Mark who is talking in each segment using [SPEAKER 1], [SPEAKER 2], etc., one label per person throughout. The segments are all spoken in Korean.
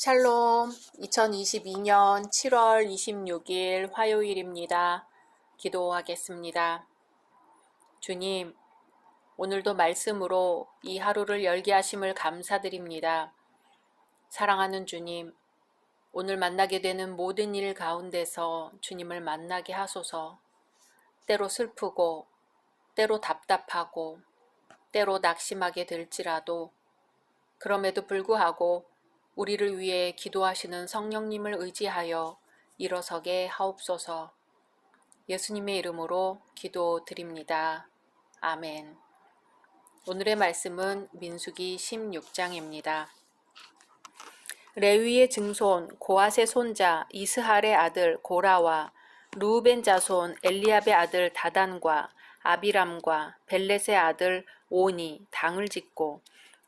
[SPEAKER 1] 샬롬, 2022년 7월 26일 화요일입니다. 기도하겠습니다. 주님, 오늘도 말씀으로 이 하루를 열게 하심을 감사드립니다. 사랑하는 주님, 오늘 만나게 되는 모든 일 가운데서 주님을 만나게 하소서. 때로 슬프고, 때로 답답하고, 때로 낙심하게 될지라도 그럼에도 불구하고 우리를 위해 기도하시는 성령님을 의지하여 일어서게 하옵소서. 예수님의 이름으로 기도드립니다. 아멘. 오늘의 말씀은 민수기 16장입니다. 레위의 증손 고앗의 손자 이스할의 아들 고라와 르우벤 자손 엘리압의 아들 다단과 아비람과 벨렛의 아들 오니 당을 짓고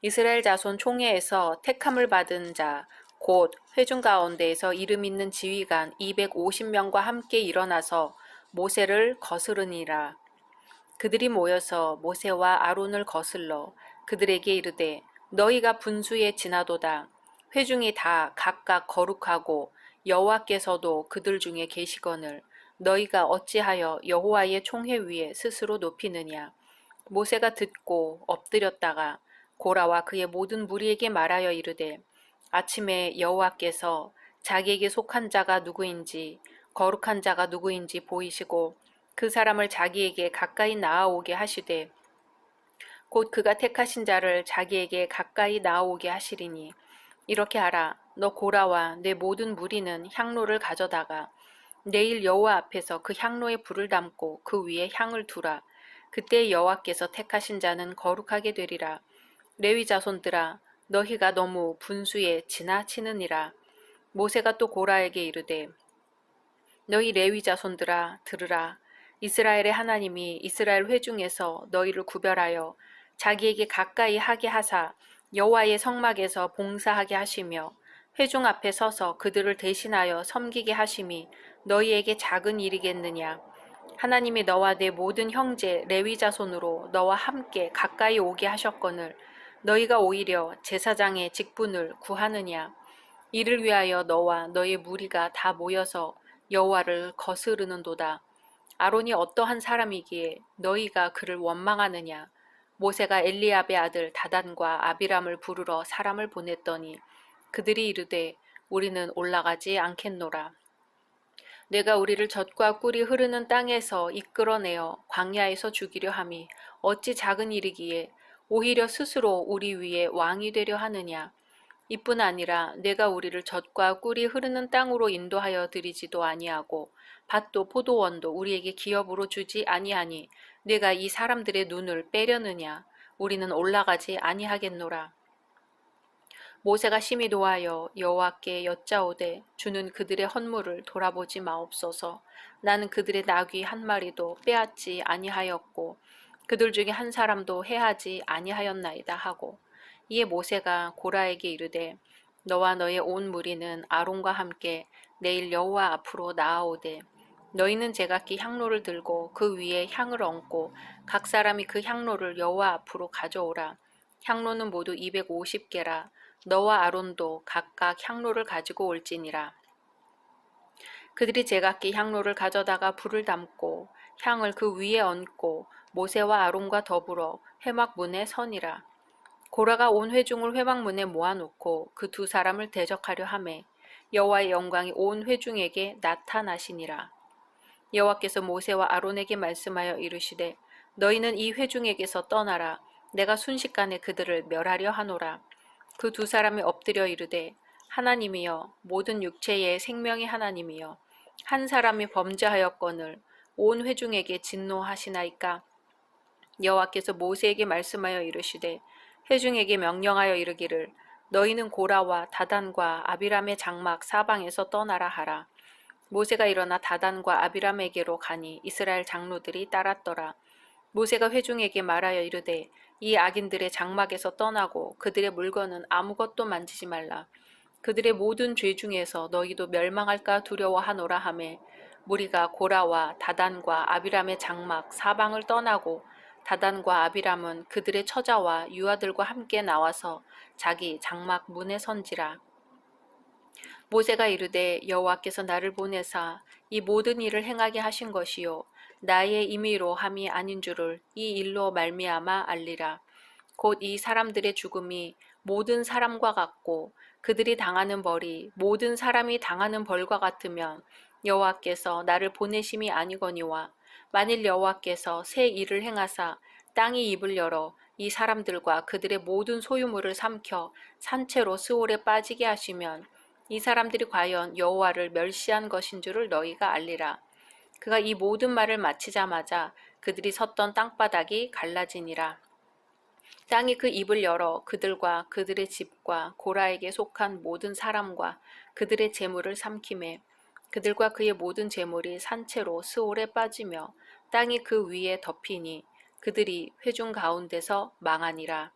[SPEAKER 1] 이스라엘 자손 총회에서 택함을 받은 자 곧 회중 가운데에서 이름 있는 지휘관 250명과 함께 일어나서 모세를 거스르니라. 그들이 모여서 모세와 아론을 거슬러 그들에게 이르되 너희가 분수에 지나도다. 회중이 다 각각 거룩하고 여호와께서도 그들 중에 계시거늘 너희가 어찌하여 여호와의 총회 위에 스스로 높이느냐. 모세가 듣고 엎드렸다가 고라와 그의 모든 무리에게 말하여 이르되 아침에 여호와께서 자기에게 속한 자가 누구인지 거룩한 자가 누구인지 보이시고 그 사람을 자기에게 가까이 나아오게 하시되 곧 그가 택하신 자를 자기에게 가까이 나아오게 하시리니 이렇게 하라. 너 고라와 내 모든 무리는 향로를 가져다가 내일 여호와 앞에서 그 향로에 불을 담고 그 위에 향을 두라. 그때 여호와께서 택하신 자는 거룩하게 되리라. 레위 자손들아 너희가 너무 분수에 지나치느니라. 모세가 또 고라에게 이르되 너희 레위 자손들아 들으라. 이스라엘의 하나님이 이스라엘 회중에서 너희를 구별하여 자기에게 가까이 하게 하사 여호와의 성막에서 봉사하게 하시며 회중 앞에 서서 그들을 대신하여 섬기게 하심이 너희에게 작은 일이겠느냐. 하나님이 너와 내 모든 형제 레위 자손으로 너와 함께 가까이 오게 하셨거늘 너희가 오히려 제사장의 직분을 구하느냐. 이를 위하여 너와 너의 무리가 다 모여서 여호와를 거스르는도다. 아론이 어떠한 사람이기에 너희가 그를 원망하느냐. 모세가 엘리압의 아들 다단과 아비람을 부르러 사람을 보냈더니 그들이 이르되 우리는 올라가지 않겠노라. 내가 우리를 젖과 꿀이 흐르는 땅에서 이끌어내어 광야에서 죽이려 함이 어찌 작은 일이기에 오히려 스스로 우리 위에 왕이 되려 하느냐. 이뿐 아니라 내가 우리를 젖과 꿀이 흐르는 땅으로 인도하여 드리지도 아니하고 밭도 포도원도 우리에게 기업으로 주지 아니하니 내가 이 사람들의 눈을 빼려느냐. 우리는 올라가지 아니하겠노라. 모세가 심히 노하여 여호와께 여짜오되 주는 그들의 헌물을 돌아보지 마옵소서. 나는 그들의 나귀 한 마리도 빼앗지 아니하였고 그들 중에 한 사람도 해하지 아니하였나이다 하고 이에 모세가 고라에게 이르되 너와 너의 온 무리는 아론과 함께 내일 여호와 앞으로 나아오되 너희는 제각기 향로를 들고 그 위에 향을 얹고 각 사람이 그 향로를 여호와 앞으로 가져오라. 향로는 모두 250개라. 너와 아론도 각각 향로를 가지고 올지니라. 그들이 제각기 향로를 가져다가 불을 담고 향을 그 위에 얹고 모세와 아론과 더불어 회막문에 서니라. 고라가 온 회중을 회막문에 모아놓고 그 두 사람을 대적하려 하매 여호와의 영광이 온 회중에게 나타나시니라. 여호와께서 모세와 아론에게 말씀하여 이르시되 너희는 이 회중에게서 떠나라. 내가 순식간에 그들을 멸하려 하노라. 그 두 사람이 엎드려 이르되 하나님이여 모든 육체의 생명의 하나님이여 한 사람이 범죄하였거늘 온 회중에게 진노하시나이까. 여호와께서 모세에게 말씀하여 이르시되 회중에게 명령하여 이르기를 너희는 고라와 다단과 아비람의 장막 사방에서 떠나라 하라. 모세가 일어나 다단과 아비람에게로 가니 이스라엘 장로들이 따랐더라. 모세가 회중에게 말하여 이르되 이 악인들의 장막에서 떠나고 그들의 물건은 아무것도 만지지 말라. 그들의 모든 죄 중에서 너희도 멸망할까 두려워하노라 하매 무리가 고라와 다단과 아비람의 장막 사방을 떠나고 다단과 아비람은 그들의 처자와 유아들과 함께 나와서 자기 장막 문에 선지라. 모세가 이르되 여호와께서 나를 보내사 이 모든 일을 행하게 하신 것이요 나의 임의로 함이 아닌 줄을 이 일로 말미암아 알리라. 곧 이 사람들의 죽음이 모든 사람과 같고 그들이 당하는 벌이 모든 사람이 당하는 벌과 같으면 여호와께서 나를 보내심이 아니거니와 만일 여호와께서 새 일을 행하사 땅이 입을 열어 이 사람들과 그들의 모든 소유물을 삼켜 산채로 스올에 빠지게 하시면 이 사람들이 과연 여호와를 멸시한 것인 줄을 너희가 알리라. 그가 이 모든 말을 마치자마자 그들이 섰던 땅바닥이 갈라지니라. 땅이 그 입을 열어 그들과 그들의 집과 고라에게 속한 모든 사람과 그들의 재물을 삼키매 그들과 그의 모든 재물이 산채로 스올에 빠지며 땅이 그 위에 덮이니 그들이 회중 가운데서 망하니라.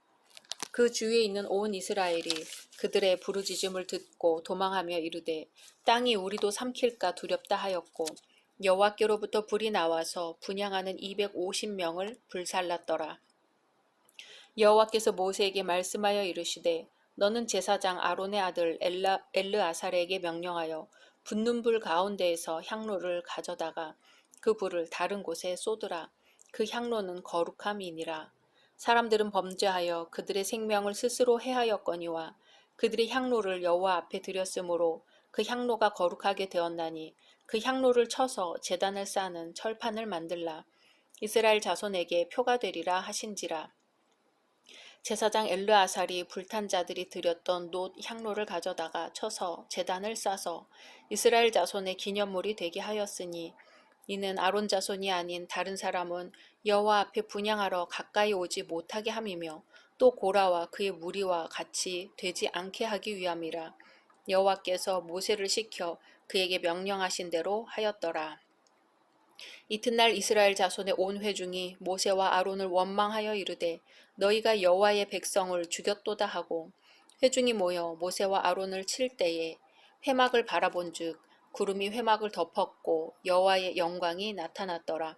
[SPEAKER 1] 그 주위에 있는 온 이스라엘이 그들의 부르짖음을 듣고 도망하며 이르되 땅이 우리도 삼킬까 두렵다 하였고 여호와께로부터 불이 나와서 분향하는 250명을 불살랐더라. 여호와께서 모세에게 말씀하여 이르시되 너는 제사장 아론의 아들 엘르아살에게 명령하여 붙는 불 가운데에서 향로를 가져다가 그 불을 다른 곳에 쏟으라. 그 향로는 거룩함이니라. 사람들은 범죄하여 그들의 생명을 스스로 해하였거니와 그들의 향로를 여호와 앞에 드렸으므로 그 향로가 거룩하게 되었나니 그 향로를 쳐서 제단을 쌓는 철판을 만들라. 이스라엘 자손에게 표가 되리라 하신지라. 제사장 엘르아살이 불탄 자들이 드렸던 놋 향로를 가져다가 쳐서 제단을 싸서 이스라엘 자손의 기념물이 되게 하였으니 이는 아론 자손이 아닌 다른 사람은 여호와 앞에 분향하러 가까이 오지 못하게 함이며 또 고라와 그의 무리와 같이 되지 않게 하기 위함이라. 여호와께서 모세를 시켜 그에게 명령하신 대로 하였더라. 이튿날 이스라엘 자손의 온 회중이 모세와 아론을 원망하여 이르되 너희가 여호와의 백성을 죽였도다 하고 회중이 모여 모세와 아론을 칠 때에 회막을 바라본즉 구름이 회막을 덮었고 여호와의 영광이 나타났더라.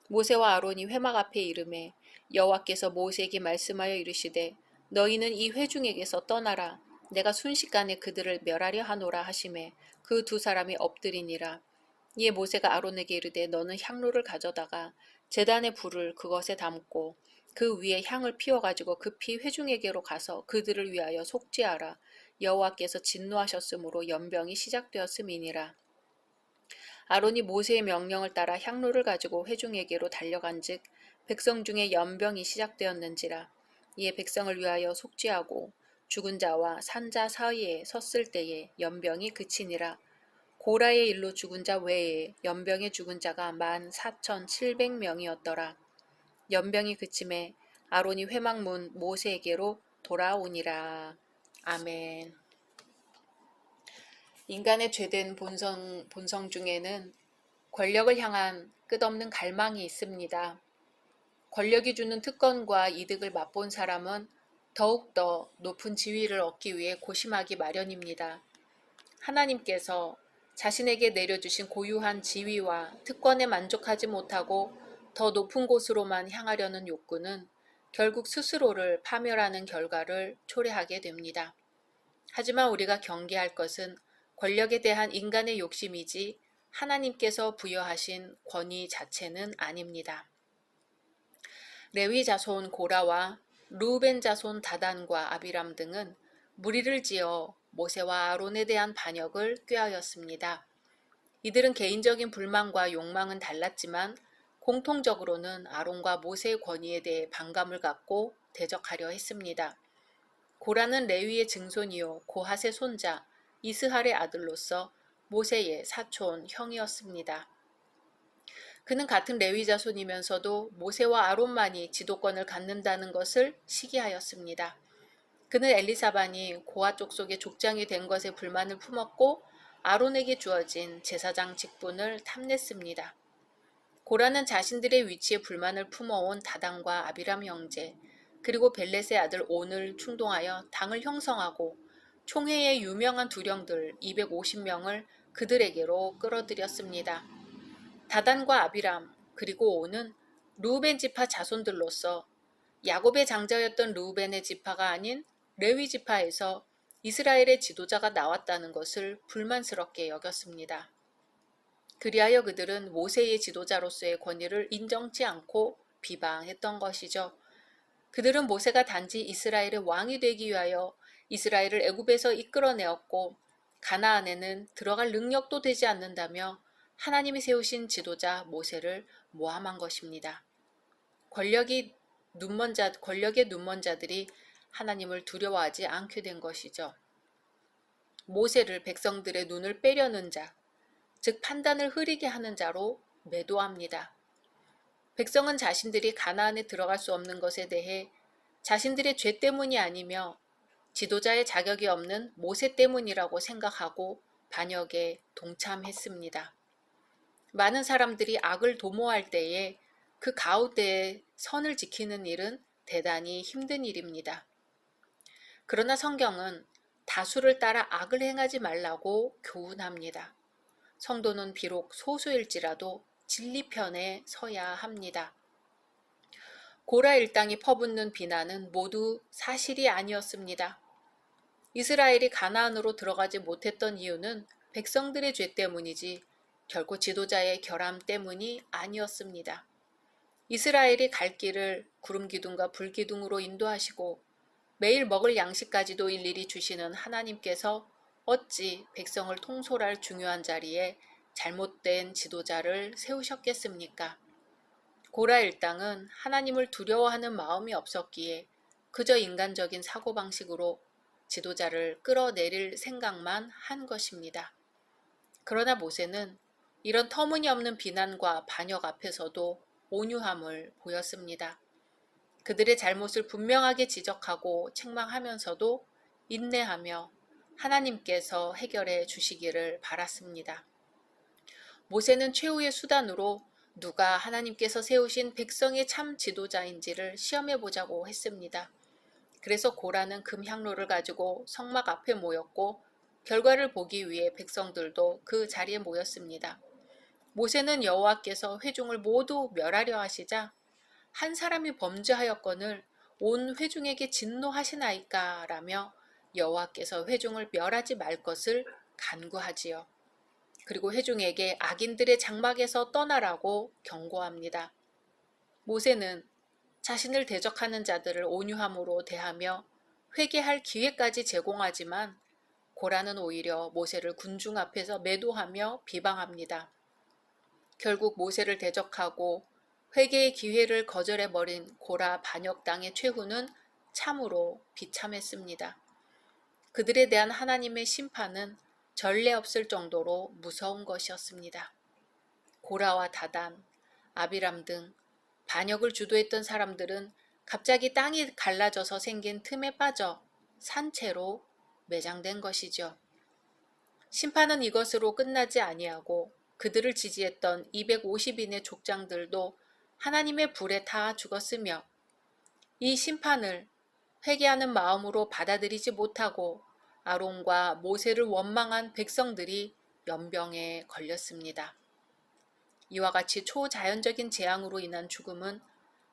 [SPEAKER 1] 모세와 아론이 회막 앞에 이르매 여호와께서 모세에게 말씀하여 이르시되 너희는 이 회중에게서 떠나라. 내가 순식간에 그들을 멸하려 하노라 하시매 그 두 사람이 엎드리니라. 이에 모세가 아론에게 이르되 너는 향로를 가져다가 제단의 불을 그것에 담고 그 위에 향을 피워가지고 급히 회중에게로 가서 그들을 위하여 속죄하라. 여호와께서 진노하셨으므로 연병이 시작되었음이니라. 아론이 모세의 명령을 따라 향로를 가지고 회중에게로 달려간즉 백성 중에 연병이 시작되었는지라. 이에 백성을 위하여 속죄하고 죽은 자와 산 자 사이에 섰을 때에 연병이 그치니라. 고라의 일로 죽은 자 외에 연병에 죽은 자가 14,700명이었더라. 연병이 그침에 아론이 회막문 모세에게로 돌아오니라. 아멘. 인간의 죄된 본성 중에는 권력을 향한 끝없는 갈망이 있습니다. 권력이 주는 특권과 이득을 맛본 사람은 더욱더 높은 지위를 얻기 위해 고심하기 마련입니다. 하나님께서 자신에게 내려주신 고유한 지위와 특권에 만족하지 못하고 더 높은 곳으로만 향하려는 욕구는 결국 스스로를 파멸하는 결과를 초래하게 됩니다. 하지만 우리가 경계할 것은 권력에 대한 인간의 욕심이지 하나님께서 부여하신 권위 자체는 아닙니다. 레위 자손 고라와 루벤 자손 다단과 아비람 등은 무리를 지어 모세와 아론에 대한 반역을 꾀하였습니다. 이들은 개인적인 불만과 욕망은 달랐지만 공통적으로는 아론과 모세의 권위에 대해 반감을 갖고 대적하려 했습니다. 고라는 레위의 증손이요 고핫의 손자 이스할의 아들로서 모세의 사촌 형이었습니다. 그는 같은 레위 자손이면서도 모세와 아론만이 지도권을 갖는다는 것을 시기하였습니다. 그는 엘리사반이 고핫 족속의 족장이 된 것에 불만을 품었고 아론에게 주어진 제사장 직분을 탐냈습니다. 고라는 자신들의 위치에 불만을 품어온 다단과 아비람 형제 그리고 벨렛의 아들 온을 충동하여 당을 형성하고 총회의 유명한 두령들 250명을 그들에게로 끌어들였습니다. 다단과 아비람 그리고 온은 르우벤 지파 자손들로서 야곱의 장자였던 르우벤의 지파가 아닌 레위 지파에서 이스라엘의 지도자가 나왔다는 것을 불만스럽게 여겼습니다. 그리하여 그들은 모세의 지도자로서의 권위를 인정치 않고 비방했던 것이죠. 그들은 모세가 단지 이스라엘의 왕이 되기 위하여 이스라엘을 애굽에서 이끌어내었고 가나안에는 들어갈 능력도 되지 않는다며 하나님이 세우신 지도자 모세를 모함한 것입니다. 권력의 눈먼 자들이 하나님을 두려워하지 않게 된 것이죠. 모세를 백성들의 눈을 빼려는 자, 즉 판단을 흐리게 하는 자로 매도합니다. 백성은 자신들이 가나안에 들어갈 수 없는 것에 대해 자신들의 죄 때문이 아니며 지도자의 자격이 없는 모세 때문이라고 생각하고 반역에 동참했습니다. 많은 사람들이 악을 도모할 때에 그 가운데에 선을 지키는 일은 대단히 힘든 일입니다. 그러나 성경은 다수를 따라 악을 행하지 말라고 교훈합니다. 성도는 비록 소수일지라도 진리 편에 서야 합니다. 고라 일당이 퍼붓는 비난은 모두 사실이 아니었습니다. 이스라엘이 가나안으로 들어가지 못했던 이유는 백성들의 죄 때문이지 결코 지도자의 결함 때문이 아니었습니다. 이스라엘이 갈 길을 구름 기둥과 불 기둥으로 인도하시고 매일 먹을 양식까지도 일일이 주시는 하나님께서 어찌 백성을 통솔할 중요한 자리에 잘못된 지도자를 세우셨겠습니까? 고라 일당은 하나님을 두려워하는 마음이 없었기에 그저 인간적인 사고방식으로 지도자를 끌어내릴 생각만 한 것입니다. 그러나 모세는 이런 터무니없는 비난과 반역 앞에서도 온유함을 보였습니다. 그들의 잘못을 분명하게 지적하고 책망하면서도 인내하며 하나님께서 해결해 주시기를 바랐습니다. 모세는 최후의 수단으로 누가 하나님께서 세우신 백성의 참 지도자인지를 시험해 보자고 했습니다. 그래서 고라는 금향로를 가지고 성막 앞에 모였고 결과를 보기 위해 백성들도 그 자리에 모였습니다. 모세는 여호와께서 회중을 모두 멸하려 하시자 한 사람이 범죄하였거늘 온 회중에게 진노하시나이까 라며 여호와께서 회중을 멸하지 말 것을 간구하지요. 그리고 회중에게 악인들의 장막에서 떠나라고 경고합니다. 모세는 자신을 대적하는 자들을 온유함으로 대하며 회개할 기회까지 제공하지만 고라는 오히려 모세를 군중 앞에서 매도하며 비방합니다. 결국 모세를 대적하고 회개의 기회를 거절해버린 고라 반역당의 최후는 참으로 비참했습니다. 그들에 대한 하나님의 심판은 전례 없을 정도로 무서운 것이었습니다. 고라와 다단, 아비람 등 반역을 주도했던 사람들은 갑자기 땅이 갈라져서 생긴 틈에 빠져 산채로 매장된 것이죠. 심판은 이것으로 끝나지 아니하고 그들을 지지했던 250인의 족장들도 하나님의 불에 다 죽었으며 이 심판을 회개하는 마음으로 받아들이지 못하고 아론과 모세를 원망한 백성들이 연병에 걸렸습니다. 이와 같이 초자연적인 재앙으로 인한 죽음은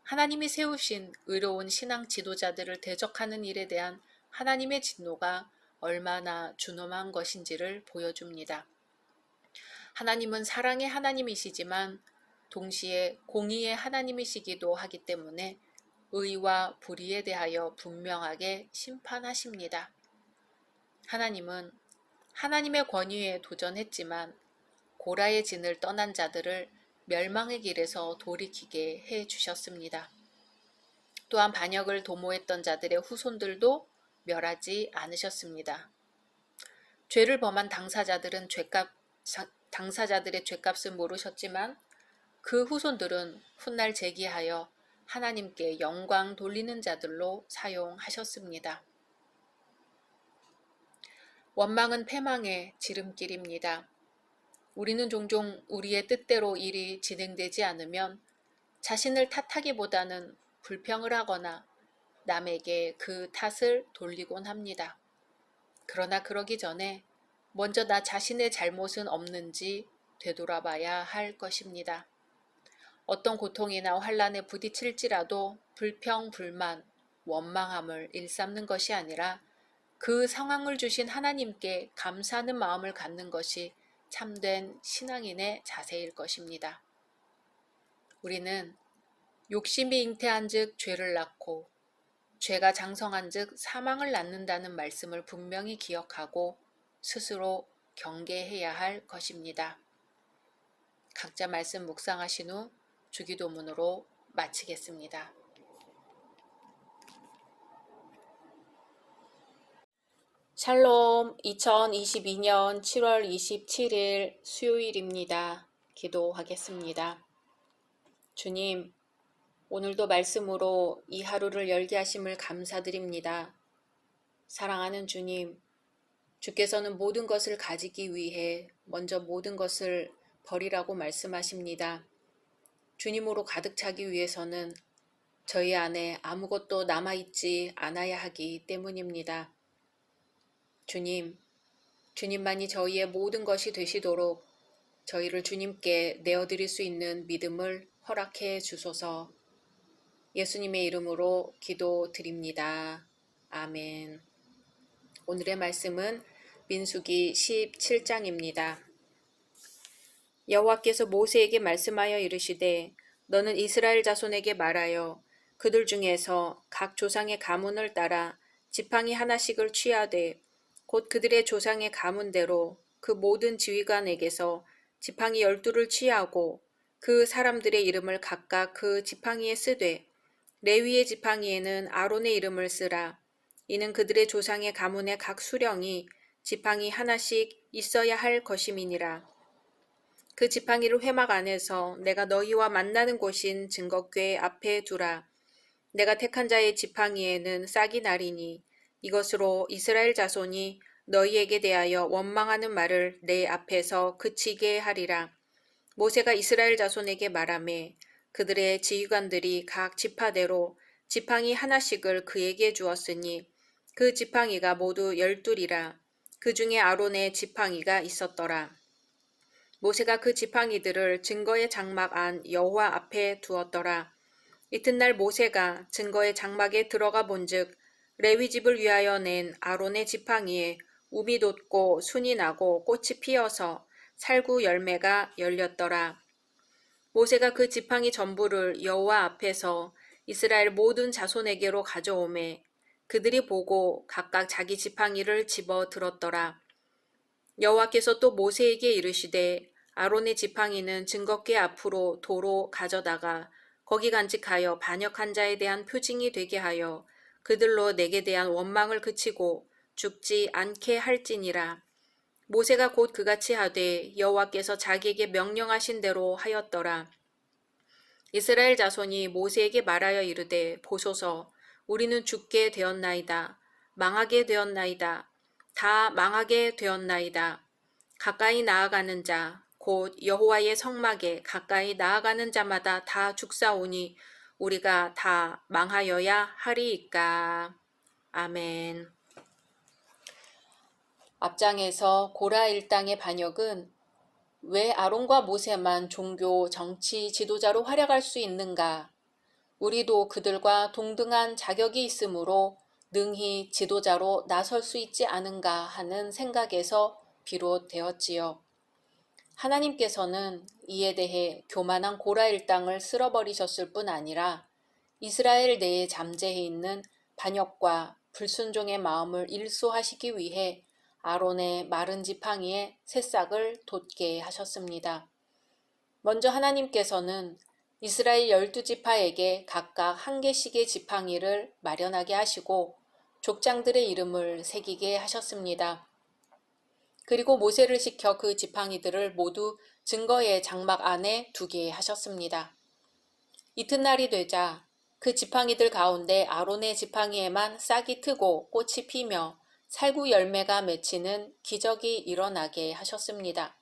[SPEAKER 1] 하나님이 세우신 의로운 신앙 지도자들을 대적하는 일에 대한 하나님의 진노가 얼마나 준엄한 것인지를 보여줍니다. 하나님은 사랑의 하나님이시지만 동시에 공의의 하나님이시기도 하기 때문에 의와 불의에 대하여 분명하게 심판하십니다. 하나님은 하나님의 권위에 도전했지만 고라의 진을 떠난 자들을 멸망의 길에서 돌이키게 해 주셨습니다. 또한 반역을 도모했던 자들의 후손들도 멸하지 않으셨습니다. 죄를 범한 당사자들의 죄값을 모르셨지만 그 후손들은 훗날 제기하여 하나님께 영광 돌리는 자들로 사용하셨습니다. 원망은 패망의 지름길입니다. 우리는 종종 우리의 뜻대로 일이 진행되지 않으면 자신을 탓하기보다는 불평을 하거나 남에게 그 탓을 돌리곤 합니다. 그러나 그러기 전에 먼저 나 자신의 잘못은 없는지 되돌아봐야 할 것입니다. 어떤 고통이나 환난에 부딪힐지라도 불평, 불만, 원망함을 일삼는 것이 아니라 그 상황을 주신 하나님께 감사하는 마음을 갖는 것이 참된 신앙인의 자세일 것입니다. 우리는 욕심이 잉태한 즉 죄를 낳고 죄가 장성한 즉 사망을 낳는다는 말씀을 분명히 기억하고 스스로 경계해야 할 것입니다. 각자 말씀 묵상하신 후 주기도문으로 마치겠습니다. 샬롬, 2022년 7월 27일 수요일입니다. 기도하겠습니다. 주님, 오늘도 말씀으로 이 하루를 열게 하심을 감사드립니다. 사랑하는 주님, 주께서는 모든 것을 가지기 위해 먼저 모든 것을 버리라고 말씀하십니다. 주님으로 가득 차기 위해서는 저희 안에 아무것도 남아있지 않아야 하기 때문입니다. 주님, 주님만이 저희의 모든 것이 되시도록 저희를 주님께 내어드릴 수 있는 믿음을 허락해 주소서. 예수님의 이름으로 기도드립니다. 아멘. 오늘의 말씀은 민수기 17장입니다. 여호와께서 모세에게 말씀하여 이르시되 너는 이스라엘 자손에게 말하여 그들 중에서 각 조상의 가문을 따라 지팡이 하나씩을 취하되 곧 그들의 조상의 가문대로 그 모든 지휘관에게서 지팡이 12를 취하고 그 사람들의 이름을 각각 그 지팡이에 쓰되 레위의 지팡이에는 아론의 이름을 쓰라. 이는 그들의 조상의 가문의 각 수령이 지팡이 하나씩 있어야 할 것임이니라. 그 지팡이를 회막 안에서 내가 너희와 만나는 곳인 증거궤 앞에 두라. 내가 택한 자의 지팡이에는 싹이 나리니 이것으로 이스라엘 자손이 너희에게 대하여 원망하는 말을 내 앞에서 그치게 하리라. 모세가 이스라엘 자손에게 말하매 그들의 지휘관들이 각 지파대로 지팡이 하나씩을 그에게 주었으니 그 지팡이가 모두 12이라. 그 중에 아론의 지팡이가 있었더라. 모세가 그 지팡이들을 증거의 장막 안 여호와 앞에 두었더라. 이튿날 모세가 증거의 장막에 들어가 본즉 레위 집을 위하여 낸 아론의 지팡이에 움이 돋고 순이 나고 꽃이 피어서 살구 열매가 열렸더라. 모세가 그 지팡이 전부를 여호와 앞에서 이스라엘 모든 자손에게로 가져오매 그들이 보고 각각 자기 지팡이를 집어 들었더라. 여호와께서 또 모세에게 이르시되 아론의 지팡이는 증거궤 앞으로 도로 가져다가 거기 간직하여 반역한 자에 대한 표징이 되게 하여 그들로 내게 대한 원망을 그치고 죽지 않게 할지니라. 모세가 곧 그같이 하되 여호와께서 자기에게 명령하신 대로 하였더라. 이스라엘 자손이 모세에게 말하여 이르되 보소서 우리는 죽게 되었나이다. 망하게 되었나이다. 다 망하게 되었나이다. 가까이 나아가는 자 곧 여호와의 성막에 가까이 나아가는 자마다 다 죽사오니 우리가 다 망하여야 하리이까. 아멘. 앞장에서 고라 일당의 반역은 왜 아론과 모세만 종교, 정치 지도자로 활약할 수 있는가? 우리도 그들과 동등한 자격이 있으므로 능히 지도자로 나설 수 있지 않은가 하는 생각에서 비롯되었지요. 하나님께서는 이에 대해 교만한 고라 일당을 쓸어버리셨을 뿐 아니라 이스라엘 내에 잠재해 있는 반역과 불순종의 마음을 일소하시기 위해 아론의 마른 지팡이에 새싹을 돋게 하셨습니다. 먼저 하나님께서는 이스라엘 12지파에게 각각 한 개씩의 지팡이를 마련하게 하시고 족장들의 이름을 새기게 하셨습니다. 그리고 모세를 시켜 그 지팡이들을 모두 증거의 장막 안에 두게 하셨습니다. 이튿날이 되자 그 지팡이들 가운데 아론의 지팡이에만 싹이 트고 꽃이 피며 살구 열매가 맺히는 기적이 일어나게 하셨습니다.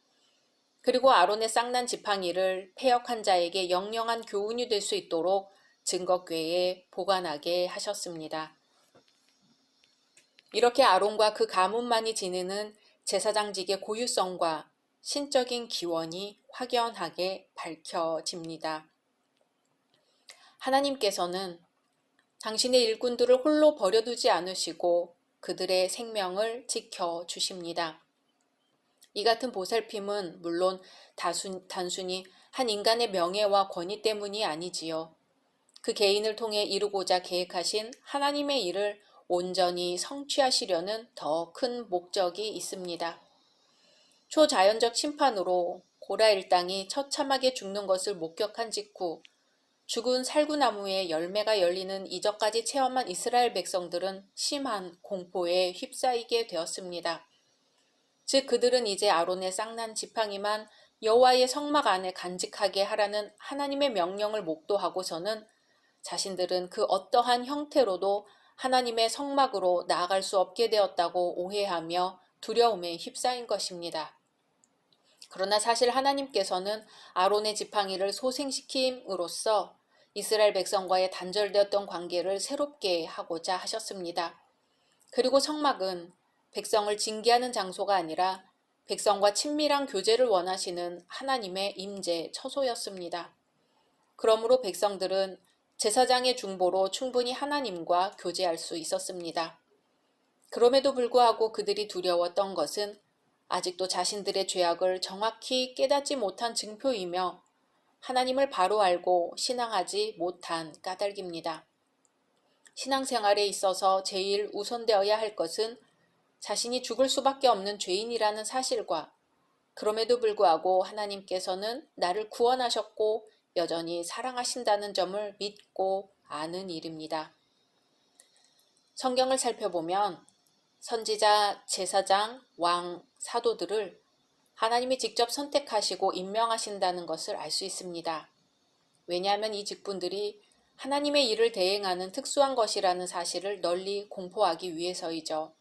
[SPEAKER 1] 그리고 아론의 싹난 지팡이를 패역한 자에게 영영한 교훈이 될 수 있도록 증거궤에 보관하게 하셨습니다. 이렇게 아론과 그 가문만이 지니는 제사장직의 고유성과 신적인 기원이 확연하게 밝혀집니다. 하나님께서는 당신의 일꾼들을 홀로 버려두지 않으시고 그들의 생명을 지켜주십니다. 이 같은 보살핌은 물론 단순히 한 인간의 명예와 권위 때문이 아니지요. 그 개인을 통해 이루고자 계획하신 하나님의 일을 온전히 성취하시려는 더 큰 목적이 있습니다. 초자연적 심판으로 고라 일당이 처참하게 죽는 것을 목격한 직후 죽은 살구나무에 열매가 열리는 이적까지 체험한 이스라엘 백성들은 심한 공포에 휩싸이게 되었습니다. 즉 그들은 이제 아론의 쌍난 지팡이만 여호와의 성막 안에 간직하게 하라는 하나님의 명령을 목도하고서는 자신들은 그 어떠한 형태로도 하나님의 성막으로 나아갈 수 없게 되었다고 오해하며 두려움에 휩싸인 것입니다. 그러나 사실 하나님께서는 아론의 지팡이를 소생시킴으로써 이스라엘 백성과의 단절되었던 관계를 새롭게 하고자 하셨습니다. 그리고 성막은 백성을 징계하는 장소가 아니라 백성과 친밀한 교제를 원하시는 하나님의 임재 처소였습니다. 그러므로 백성들은 제사장의 중보로 충분히 하나님과 교제할 수 있었습니다. 그럼에도 불구하고 그들이 두려웠던 것은 아직도 자신들의 죄악을 정확히 깨닫지 못한 증표이며 하나님을 바로 알고 신앙하지 못한 까닭입니다. 신앙생활에 있어서 제일 우선되어야 할 것은 자신이 죽을 수밖에 없는 죄인이라는 사실과 그럼에도 불구하고 하나님께서는 나를 구원하셨고 여전히 사랑하신다는 점을 믿고 아는 일입니다. 성경을 살펴보면 선지자, 제사장, 왕, 사도들을 하나님이 직접 선택하시고 임명하신다는 것을 알 수 있습니다. 왜냐하면 이 직분들이 하나님의 일을 대행하는 특수한 것이라는 사실을 널리 공포하기 위해서이죠.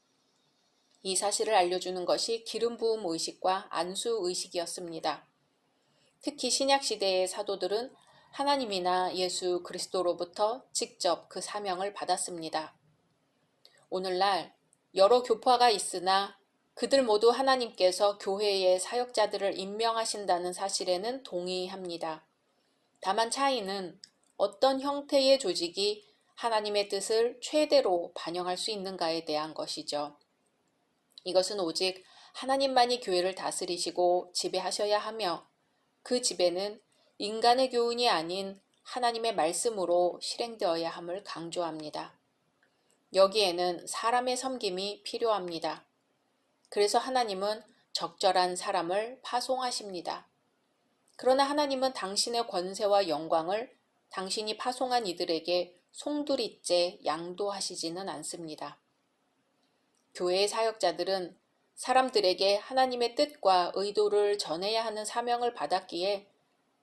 [SPEAKER 1] 이 사실을 알려주는 것이 기름 부음 의식과 안수 의식이었습니다. 특히 신약 시대의 사도들은 하나님이나 예수 그리스도로부터 직접 그 사명을 받았습니다. 오늘날 여러 교파가 있으나 그들 모두 하나님께서 교회의 사역자들을 임명하신다는 사실에는 동의합니다. 다만 차이는 어떤 형태의 조직이 하나님의 뜻을 최대로 반영할 수 있는가에 대한 것이죠. 이것은 오직 하나님만이 교회를 다스리시고 지배하셔야 하며 그 지배는 인간의 교훈이 아닌 하나님의 말씀으로 실행되어야 함을 강조합니다. 여기에는 사람의 섬김이 필요합니다. 그래서 하나님은 적절한 사람을 파송하십니다. 그러나 하나님은 당신의 권세와 영광을 당신이 파송한 이들에게 송두리째 양도하시지는 않습니다. 교회의 사역자들은 사람들에게 하나님의 뜻과 의도를 전해야 하는 사명을 받았기에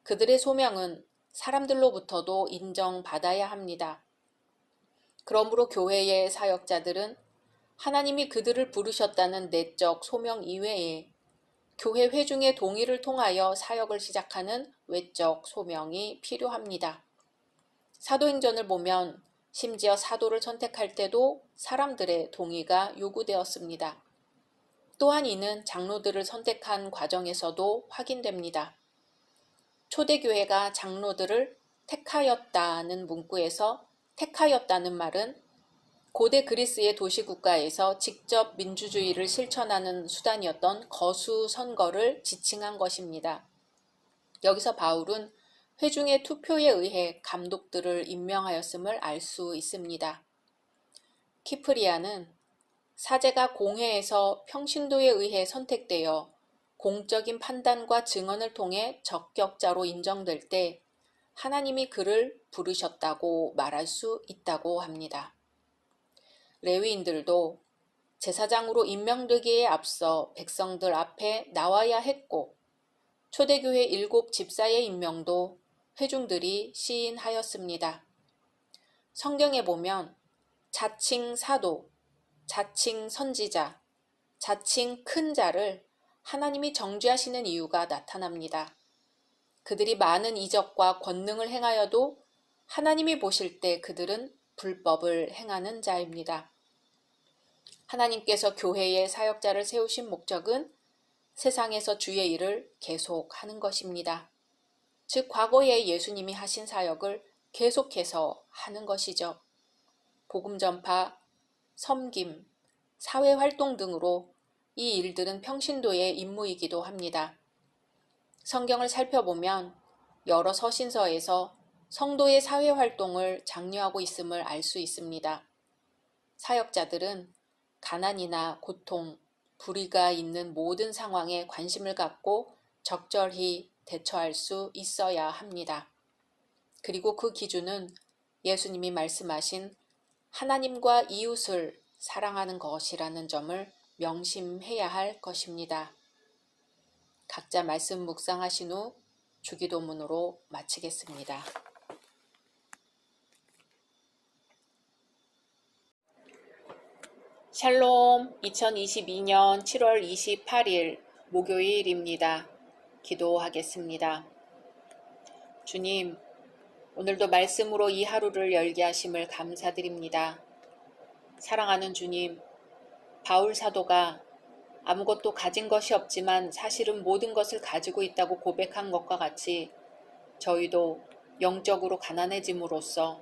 [SPEAKER 1] 그들의 소명은 사람들로부터도 인정받아야 합니다. 그러므로 교회의 사역자들은 하나님이 그들을 부르셨다는 내적 소명 이외에 교회 회중의 동의를 통하여 사역을 시작하는 외적 소명이 필요합니다. 사도행전을 보면 심지어 사도를 선택할 때도 사람들의 동의가 요구되었습니다. 또한 이는 장로들을 선택한 과정에서도 확인됩니다. 초대교회가 장로들을 택하였다는 문구에서 택하였다는 말은 고대 그리스의 도시국가에서 직접 민주주의를 실천하는 수단이었던 거수 선거를 지칭한 것입니다. 여기서 바울은 회중의 투표에 의해 감독들을 임명하였음을 알 수 있습니다. 키프리아는 사제가 공회에서 평신도에 의해 선택되어 공적인 판단과 증언을 통해 적격자로 인정될 때 하나님이 그를 부르셨다고 말할 수 있다고 합니다. 레위인들도 제사장으로 임명되기에 앞서 백성들 앞에 나와야 했고 초대교회 7 집사의 임명도 회중들이 시인하였습니다. 성경에 보면 자칭 사도, 자칭 선지자, 자칭 큰 자를 하나님이 정죄하시는 이유가 나타납니다. 그들이 많은 이적과 권능을 행하여도 하나님이 보실 때 그들은 불법을 행하는 자입니다. 하나님께서 교회의 사역자를 세우신 목적은 세상에서 주의 일을 계속하는 것입니다. 즉 과거에 예수님이 하신 사역을 계속해서 하는 것이죠. 복음 전파, 섬김, 사회활동 등으로 이 일들은 평신도의 임무이기도 합니다. 성경을 살펴보면 여러 서신서에서 성도의 사회활동을 장려하고 있음을 알 수 있습니다. 사역자들은 가난이나 고통, 불의가 있는 모든 상황에 관심을 갖고 적절히 대처할 수 있어야 합니다. 그리고 그 기준은 예수님이 말씀하신 하나님과 이웃을 사랑하는 것이라는 점을 명심해야 할 것입니다. 각자 말씀 묵상하신 후 주기도문으로 마치겠습니다. 샬롬, 2022년 7월 28일 목요일입니다. 기도하겠습니다. 주님, 오늘도 말씀으로 이 하루를 열게 하심을 감사드립니다. 사랑하는 주님, 바울 사도가 아무것도 가진 것이 없지만 사실은 모든 것을 가지고 있다고 고백한 것과 같이 저희도 영적으로 가난해짐으로써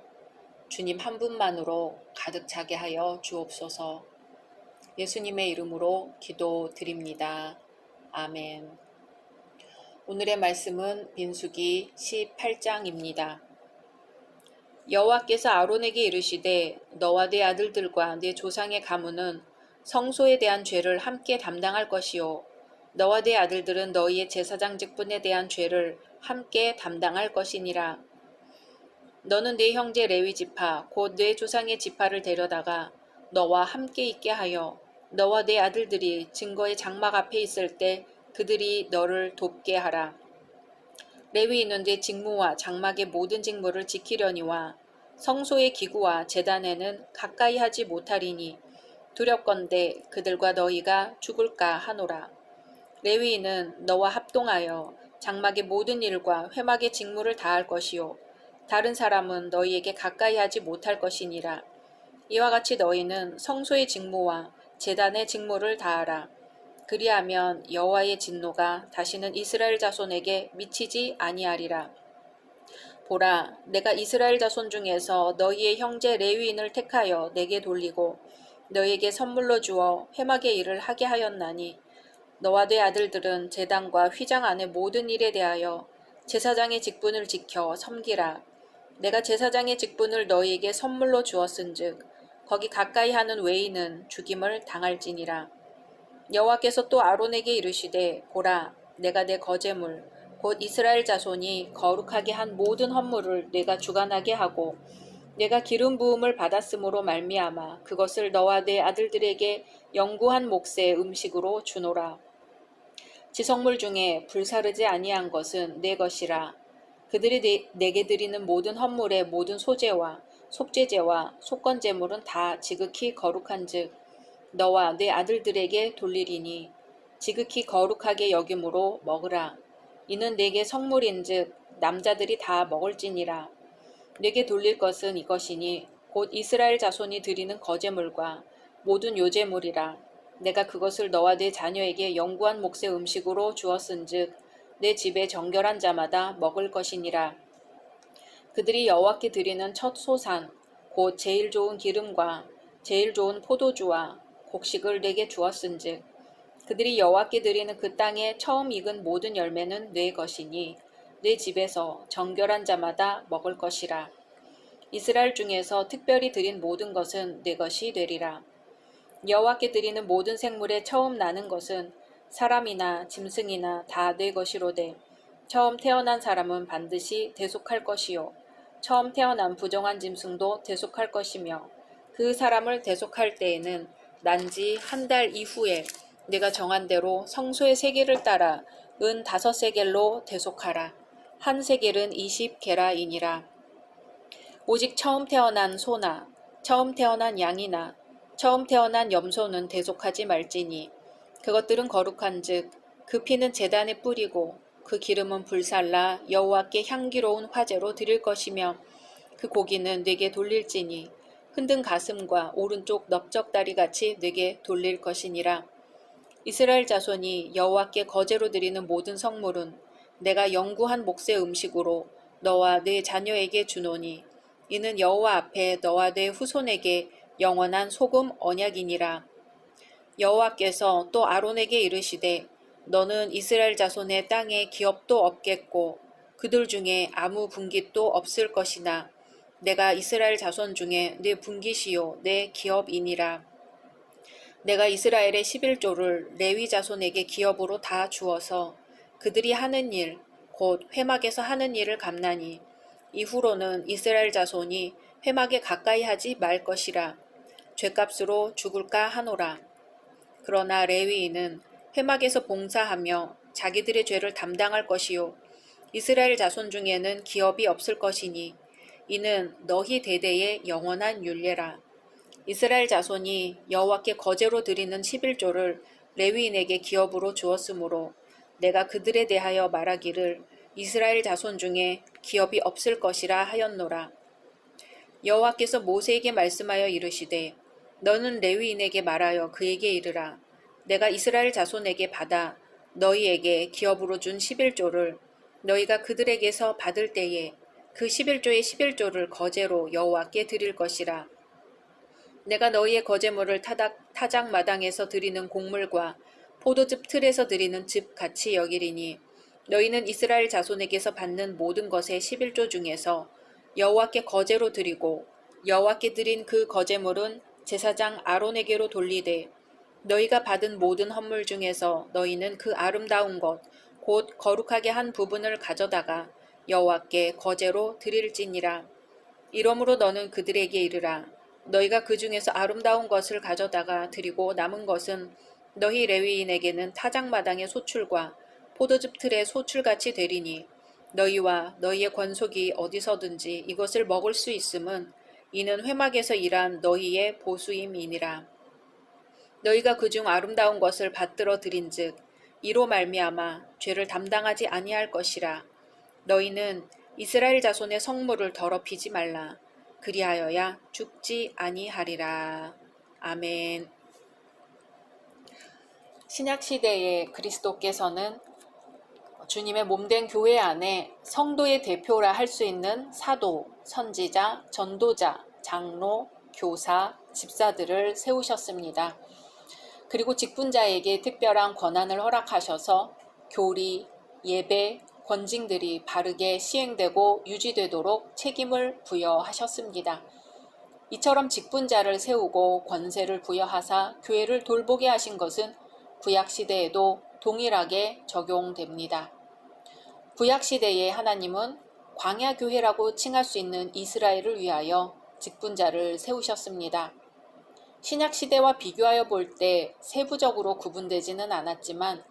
[SPEAKER 1] 주님 한 분만으로 가득 차게 하여 주옵소서. 예수님의 이름으로 기도드립니다. 아멘. 오늘의 말씀은 민수기 18장입니다. 여호와께서 아론에게 이르시되 너와 네 아들들과 네 조상의 가문은 성소에 대한 죄를 함께 담당할 것이요 너와 네 아들들은 너희의 제사장 직분에 대한 죄를 함께 담당할 것이니라. 너는 네 형제 레위 지파 곧 네 조상의 지파를 데려다가 너와 함께 있게 하여 너와 네 아들들이 증거의 장막 앞에 있을 때 그들이 너를 돕게 하라. 레위인은 네 직무와 장막의 모든 직무를 지키려니와 성소의 기구와 제단에는 가까이 하지 못하리니 두렵건대 그들과 너희가 죽을까 하노라. 레위인은 너와 합동하여 장막의 모든 일과 회막의 직무를 다할 것이요 다른 사람은 너희에게 가까이 하지 못할 것이니라. 이와 같이 너희는 성소의 직무와 제단의 직무를 다하라. 그리하면 여호와의 진노가 다시는 이스라엘 자손에게 미치지 아니하리라. 보라, 내가 이스라엘 자손 중에서 너희의 형제 레위인을 택하여 내게 돌리고 너희에게 선물로 주어 회막의 일을 하게 하였나니 너와 네 아들들은 제단과 휘장 안의 모든 일에 대하여 제사장의 직분을 지켜 섬기라. 내가 제사장의 직분을 너희에게 선물로 주었은즉 거기 가까이 하는 외인은 죽임을 당할지니라. 여호와께서 또 아론에게 이르시되 보라, 내가 내 거제물 곧 이스라엘 자손이 거룩하게 한 모든 헌물을 내가 주관하게 하고 내가 기름 부음을 받았으므로 말미암아 그것을 너와 내 아들들에게 영구한 몫의 음식으로 주노라. 지성물 중에 불사르지 아니한 것은 내 것이라. 그들이 내게 드리는 모든 헌물의 모든 소제와 속죄제와 속건제물은 다 지극히 거룩한즉 너와 내 아들들에게 돌리리니 지극히 거룩하게 여김으로 먹으라. 이는 내게 성물인즉 남자들이 다 먹을지니라. 내게 돌릴 것은 이것이니 곧 이스라엘 자손이 드리는 거제물과 모든 요제물이라. 내가 그것을 너와 내 자녀에게 영구한 몫의 음식으로 주었은즉 내 집에 정결한 자마다 먹을 것이니라. 그들이 여호와께 드리는 첫 소산 곧 제일 좋은 기름과 제일 좋은 포도주와 곡식을 내게 주었은즉 그들이 여호와께 드리는 그 땅에 처음 익은 모든 열매는 내 것이니 내 집에서 정결한 자마다 먹을 것이라. 이스라엘 중에서 특별히 드린 모든 것은 내 것이 되리라. 여호와께 드리는 모든 생물에 처음 나는 것은 사람이나 짐승이나 다 내 것이로되 처음 태어난 사람은 반드시 대속할 것이요 처음 태어난 부정한 짐승도 대속할 것이며 그 사람을 대속할 때에는 난지 한 달 이후에 내가 정한 대로 성소의 세겔을 따라 은 5세겔로 대속하라. 한 세겔은 20게라이니라. 오직 처음 태어난 소나 처음 태어난 양이나 처음 태어난 염소는 대속하지 말지니 그것들은 거룩한즉 그 피는 제단에 뿌리고 그 기름은 불살라 여호와께 향기로운 화제로 드릴 것이며 그 고기는 내게 돌릴지니 흔든 가슴과 오른쪽 넓적다리 같이 내게 돌릴 것이니라. 이스라엘 자손이 여호와께 거제로 드리는 모든 성물은 내가 영구한 몫의 음식으로 너와 네 자녀에게 주노니 이는 여호와 앞에 너와 네 후손에게 영원한 소금 언약이니라. 여호와께서 또 아론에게 이르시되 너는 이스라엘 자손의 땅에 기업도 없겠고 그들 중에 아무 분깃도 없을 것이나 내가 이스라엘 자손 중에 내 분깃이요 내 기업이니라. 내가 이스라엘의 11조를 레위 자손에게 기업으로 다 주어서 그들이 하는 일, 곧 회막에서 하는 일을 갚나니 이후로는 이스라엘 자손이 회막에 가까이 하지 말 것이라. 죗값으로 죽을까 하노라. 그러나 레위인은 회막에서 봉사하며 자기들의 죄를 담당할 것이요 이스라엘 자손 중에는 기업이 없을 것이니 이는 너희 대대의 영원한 율례라. 이스라엘 자손이 여호와께 거제로 드리는 11조를 레위인에게 기업으로 주었으므로 내가 그들에 대하여 말하기를 이스라엘 자손 중에 기업이 없을 것이라 하였노라. 여호와께서 모세에게 말씀하여 이르시되 너는 레위인에게 말하여 그에게 이르라. 내가 이스라엘 자손에게 받아 너희에게 기업으로 준 11조를 너희가 그들에게서 받을 때에 그 11조의 11조를 거제로 여호와께 드릴 것이라. 내가 너희의 거제물을 타작마당에서 드리는 곡물과 포도즙 틀에서 드리는 즙 같이 여기리니 너희는 이스라엘 자손에게서 받는 모든 것의 11조 중에서 여호와께 거제로 드리고 여호와께 드린 그 거제물은 제사장 아론에게로 돌리되 너희가 받은 모든 헌물 중에서 너희는 그 아름다운 것 곧 거룩하게 한 부분을 가져다가 여호와께 거제로 드릴지니라. 이러므로 너는 그들에게 이르라. 너희가 그 중에서 아름다운 것을 가져다가 드리고 남은 것은 너희 레위인에게는 타작마당의 소출과 포도즙 틀의 소출같이 되리니 너희와 너희의 권속이 어디서든지 이것을 먹을 수 있음은 이는 회막에서 일한 너희의 보수임이니라. 너희가 그중 아름다운 것을 받들어 드린즉 이로 말미암아 죄를 담당하지 아니할 것이라. 너희는 이스라엘 자손의 성물을 더럽히지 말라. 그리하여야 죽지 아니하리라. 아멘. 신약시대의 그리스도께서는 주님의 몸된 교회 안에 성도의 대표라 할 수 있는 사도, 선지자, 전도자, 장로, 교사, 집사들을 세우셨습니다. 그리고 직분자에게 특별한 권한을 허락하셔서 교리, 예배, 권징들이 바르게 시행되고 유지되도록 책임을 부여하셨습니다. 이처럼 직분자를 세우고 권세를 부여하사 교회를 돌보게 하신 것은 구약시대에도 동일하게 적용됩니다. 구약시대에 하나님은 광야교회라고 칭할 수 있는 이스라엘을 위하여 직분자를 세우셨습니다. 신약시대와 비교하여 볼 때 세부적으로 구분되지는 않았지만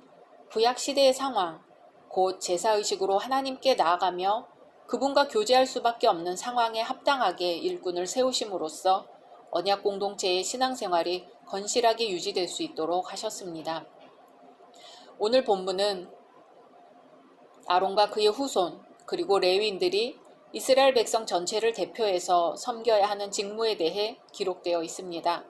[SPEAKER 1] 구약시대의 상황, 곧 제사의식으로 하나님께 나아가며 그분과 교제할 수밖에 없는 상황에 합당하게 일꾼을 세우심으로써 언약 공동체의 신앙생활이 건실하게 유지될 수 있도록 하셨습니다. 오늘 본문은 아론과 그의 후손 그리고 레위인들이 이스라엘 백성 전체를 대표해서 섬겨야 하는 직무에 대해 기록되어 있습니다.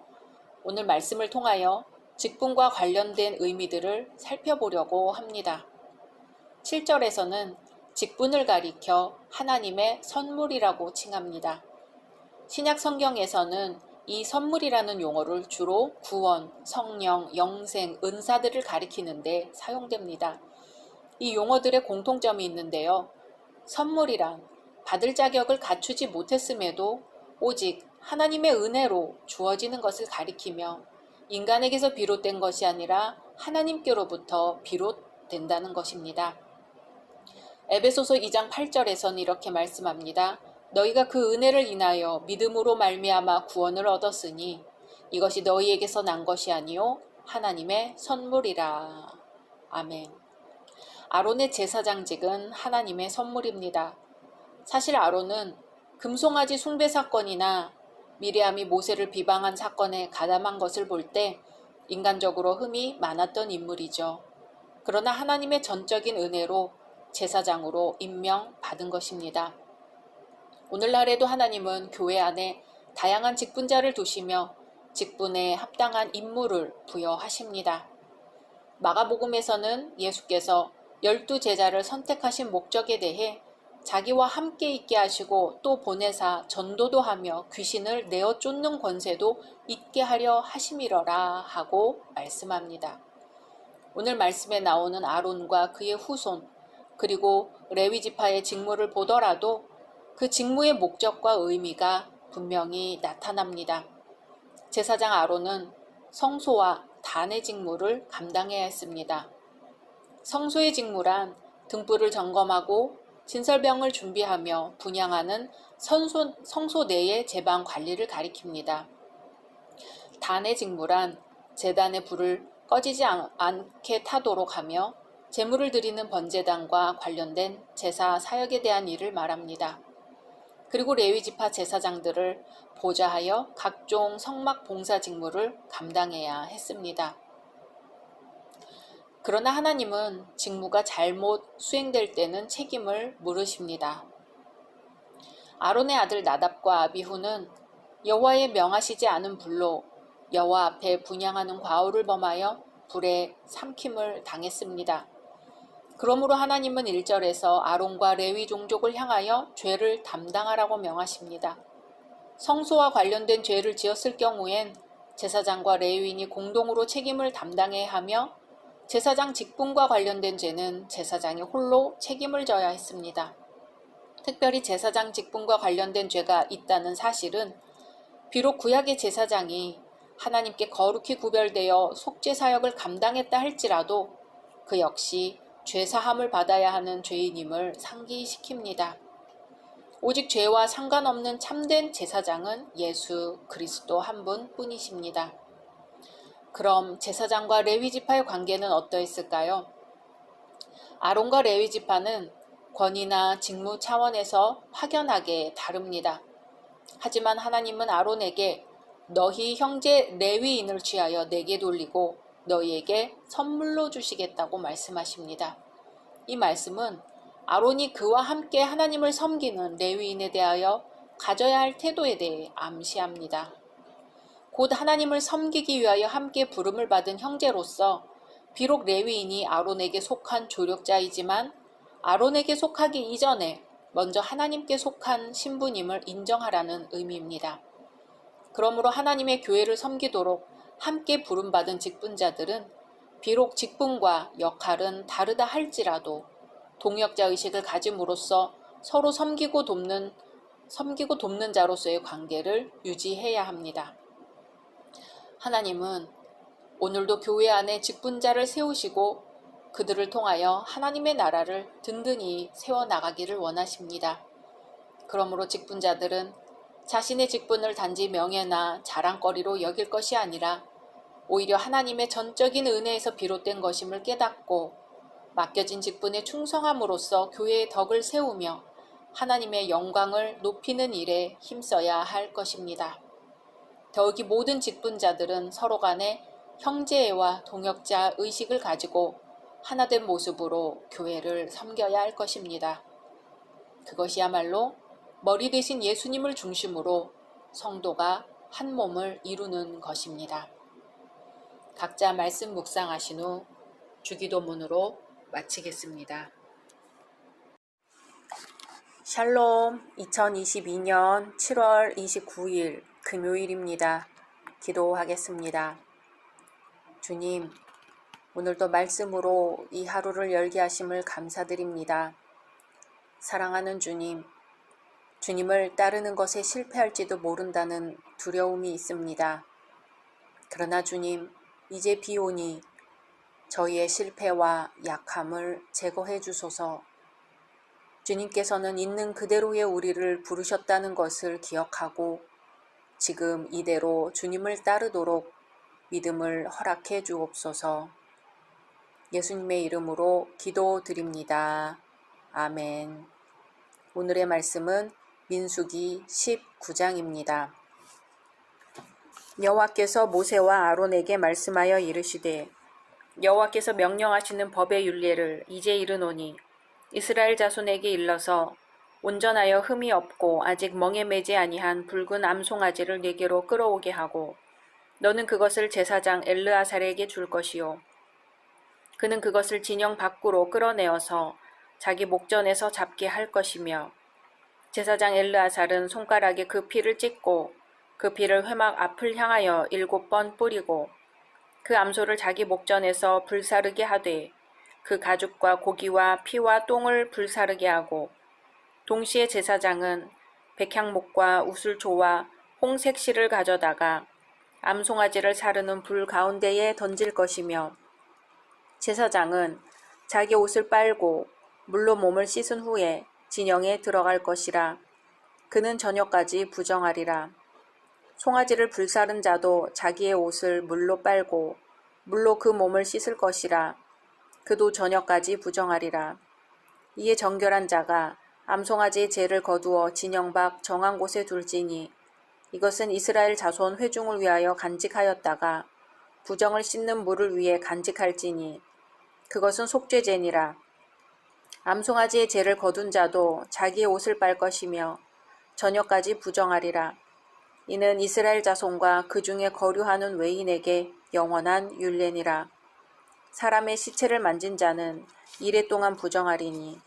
[SPEAKER 1] 오늘 말씀을 통하여 직분과 관련된 의미들을 살펴보려고 합니다. 7절에서는 직분을 가리켜 하나님의 선물이라고 칭합니다. 신약 성경에서는 이 선물이라는 용어를 주로 구원, 성령, 영생, 은사들을 가리키는데 사용됩니다. 이 용어들의 공통점이 있는데요. 선물이란 받을 자격을 갖추지 못했음에도 오직 하나님의 은혜로 주어지는 것을 가리키며 인간에게서 비롯된 것이 아니라 하나님께로부터 비롯된다는 것입니다. 에베소서 2장 8절에서는 이렇게 말씀합니다. 너희가 그 은혜를 인하여 믿음으로 말미암아 구원을 얻었으니 이것이 너희에게서 난 것이 아니요 하나님의 선물이라. 아멘. 아론의 제사장직은 하나님의 선물입니다. 사실 아론은 금송아지 숭배 사건이나 미리암이 모세를 비방한 사건에 가담한 것을 볼 때 인간적으로 흠이 많았던 인물이죠. 그러나 하나님의 전적인 은혜로 제사장으로 임명받은 것입니다. 오늘날에도 하나님은 교회 안에 다양한 직분자를 두시며 직분에 합당한 임무를 부여하십니다. 마가복음에서는 예수께서 12 제자를 선택하신 목적에 대해 자기와 함께 있게 하시고 또 보내사 전도도 하며 귀신을 내어 쫓는 권세도 있게 하려 하심이러라 하고 말씀합니다. 오늘 말씀에 나오는 아론과 그의 후손 그리고 레위 지파의 직무를 보더라도 그 직무의 목적과 의미가 분명히 나타납니다. 제사장 아론은 성소와 단의 직무를 감당해야 했습니다. 성소의 직무란 등불을 점검하고 진설병을 준비하며 분향하는 성소 내의 제방 관리를 가리킵니다. 단의 직무란 제단의 불을 꺼지지 않게 타도록 하며 제물을 드리는 번제단과 관련된 제사 사역에 대한 일을 말합니다. 그리고 레위지파 제사장들을 보좌하여 각종 성막 봉사 직무를 감당해야 했습니다. 그러나 하나님은 직무가 잘못 수행될 때는 책임을 물으십니다. 아론의 아들 나답과 아비후는 여호와의 명하시지 않은 불로 여호와 앞에 분향하는 과오를 범하여 불에 삼킴을 당했습니다. 그러므로 하나님은 1절에서 아론과 레위 종족을 향하여 죄를 담당하라고 명하십니다. 성소와 관련된 죄를 지었을 경우엔 제사장과 레위인이 공동으로 책임을 담당해야 하며 제사장 직분과 관련된 죄는 제사장이 홀로 책임을 져야 했습니다. 특별히 제사장 직분과 관련된 죄가 있다는 사실은 비록 구약의 제사장이 하나님께 거룩히 구별되어 속죄 사역을 감당했다 할지라도 그 역시 죄사함을 받아야 하는 죄인임을 상기시킵니다. 오직 죄와 상관없는 참된 제사장은 예수 그리스도 한 분뿐이십니다. 그럼 제사장과 레위지파의 관계는 어떠했을까요? 아론과 레위지파는 권위나 직무 차원에서 확연하게 다릅니다. 하지만 하나님은 아론에게 너희 형제 레위인을 취하여 내게 돌리고 너희에게 선물로 주시겠다고 말씀하십니다. 이 말씀은 아론이 그와 함께 하나님을 섬기는 레위인에 대하여 가져야 할 태도에 대해 암시합니다. 곧 하나님을 섬기기 위하여 함께 부름을 받은 형제로서 비록 레위인이 아론에게 속한 조력자이지만 아론에게 속하기 이전에 먼저 하나님께 속한 신분임을 인정하라는 의미입니다. 그러므로 하나님의 교회를 섬기도록 함께 부름받은 직분자들은 비록 직분과 역할은 다르다 할지라도 동역자 의식을 가짐으로써 서로 섬기고 돕는 자로서의 관계를 유지해야 합니다. 하나님은 오늘도 교회 안에 직분자를 세우시고 그들을 통하여 하나님의 나라를 든든히 세워나가기를 원하십니다. 그러므로 직분자들은 자신의 직분을 단지 명예나 자랑거리로 여길 것이 아니라 오히려 하나님의 전적인 은혜에서 비롯된 것임을 깨닫고 맡겨진 직분에 충성함으로써 교회의 덕을 세우며 하나님의 영광을 높이는 일에 힘써야 할 것입니다. 더욱이 모든 직분자들은 서로 간에 형제애와 동역자 의식을 가지고 하나된 모습으로 교회를 섬겨야 할 것입니다. 그것이야말로 머리 대신 예수님을 중심으로 성도가 한 몸을 이루는 것입니다. 각자 말씀 묵상하신 후 주기도문으로 마치겠습니다. 샬롬. 2022년 7월 29일 금요일입니다. 기도하겠습니다. 주님, 오늘도 말씀으로 이 하루를 열게 하심을 감사드립니다. 사랑하는 주님, 주님을 따르는 것에 실패할지도 모른다는 두려움이 있습니다. 그러나 주님, 이제 비 오니 저희의 실패와 약함을 제거해 주소서. 주님께서는 있는 그대로의 우리를 부르셨다는 것을 기억하고 지금 이대로 주님을 따르도록 믿음을 허락해 주옵소서. 예수님의 이름으로 기도드립니다. 아멘. 오늘의 말씀은 민수기 19장입니다. 여호와께서 모세와 아론에게 말씀하여 이르시되 여호와께서 명령하시는 법의 율례를 이제 이르노니 이스라엘 자손에게 일러서 온전하여 흠이 없고 아직 멍에 매지 아니한 붉은 암송아지를 네게로 끌어오게 하고 너는 그것을 제사장 엘르아살에게 줄 것이요 그는 그것을 진영 밖으로 끌어내어서 자기 목전에서 잡게 할 것이며 제사장 엘르아살은 손가락에 그 피를 찍고 그 피를 회막 앞을 향하여 7번 뿌리고 그 암소를 자기 목전에서 불사르게 하되 그 가죽과 고기와 피와 똥을 불사르게 하고 동시에 제사장은 백향목과 우슬초와 홍색 실을 가져다가 암송아지를 사르는 불 가운데에 던질 것이며 제사장은 자기 옷을 빨고 물로 몸을 씻은 후에 진영에 들어갈 것이라. 그는 저녁까지 부정하리라. 송아지를 불사른 자도 자기의 옷을 물로 빨고 물로 그 몸을 씻을 것이라. 그도 저녁까지 부정하리라. 이에 정결한 자가 암송아지의 죄를 거두어 진영 밖 정한 곳에 둘지니 이것은 이스라엘 자손 회중을 위하여 간직하였다가 부정을 씻는 물을 위해 간직할지니 그것은 속죄제니라. 암송아지의 죄를 거둔 자도 자기의 옷을 빨 것이며 저녁까지 부정하리라. 이는 이스라엘 자손과 그 중에 거류하는 외인에게 영원한 율례니라. 사람의 시체를 만진 자는 이레 동안 부정하리니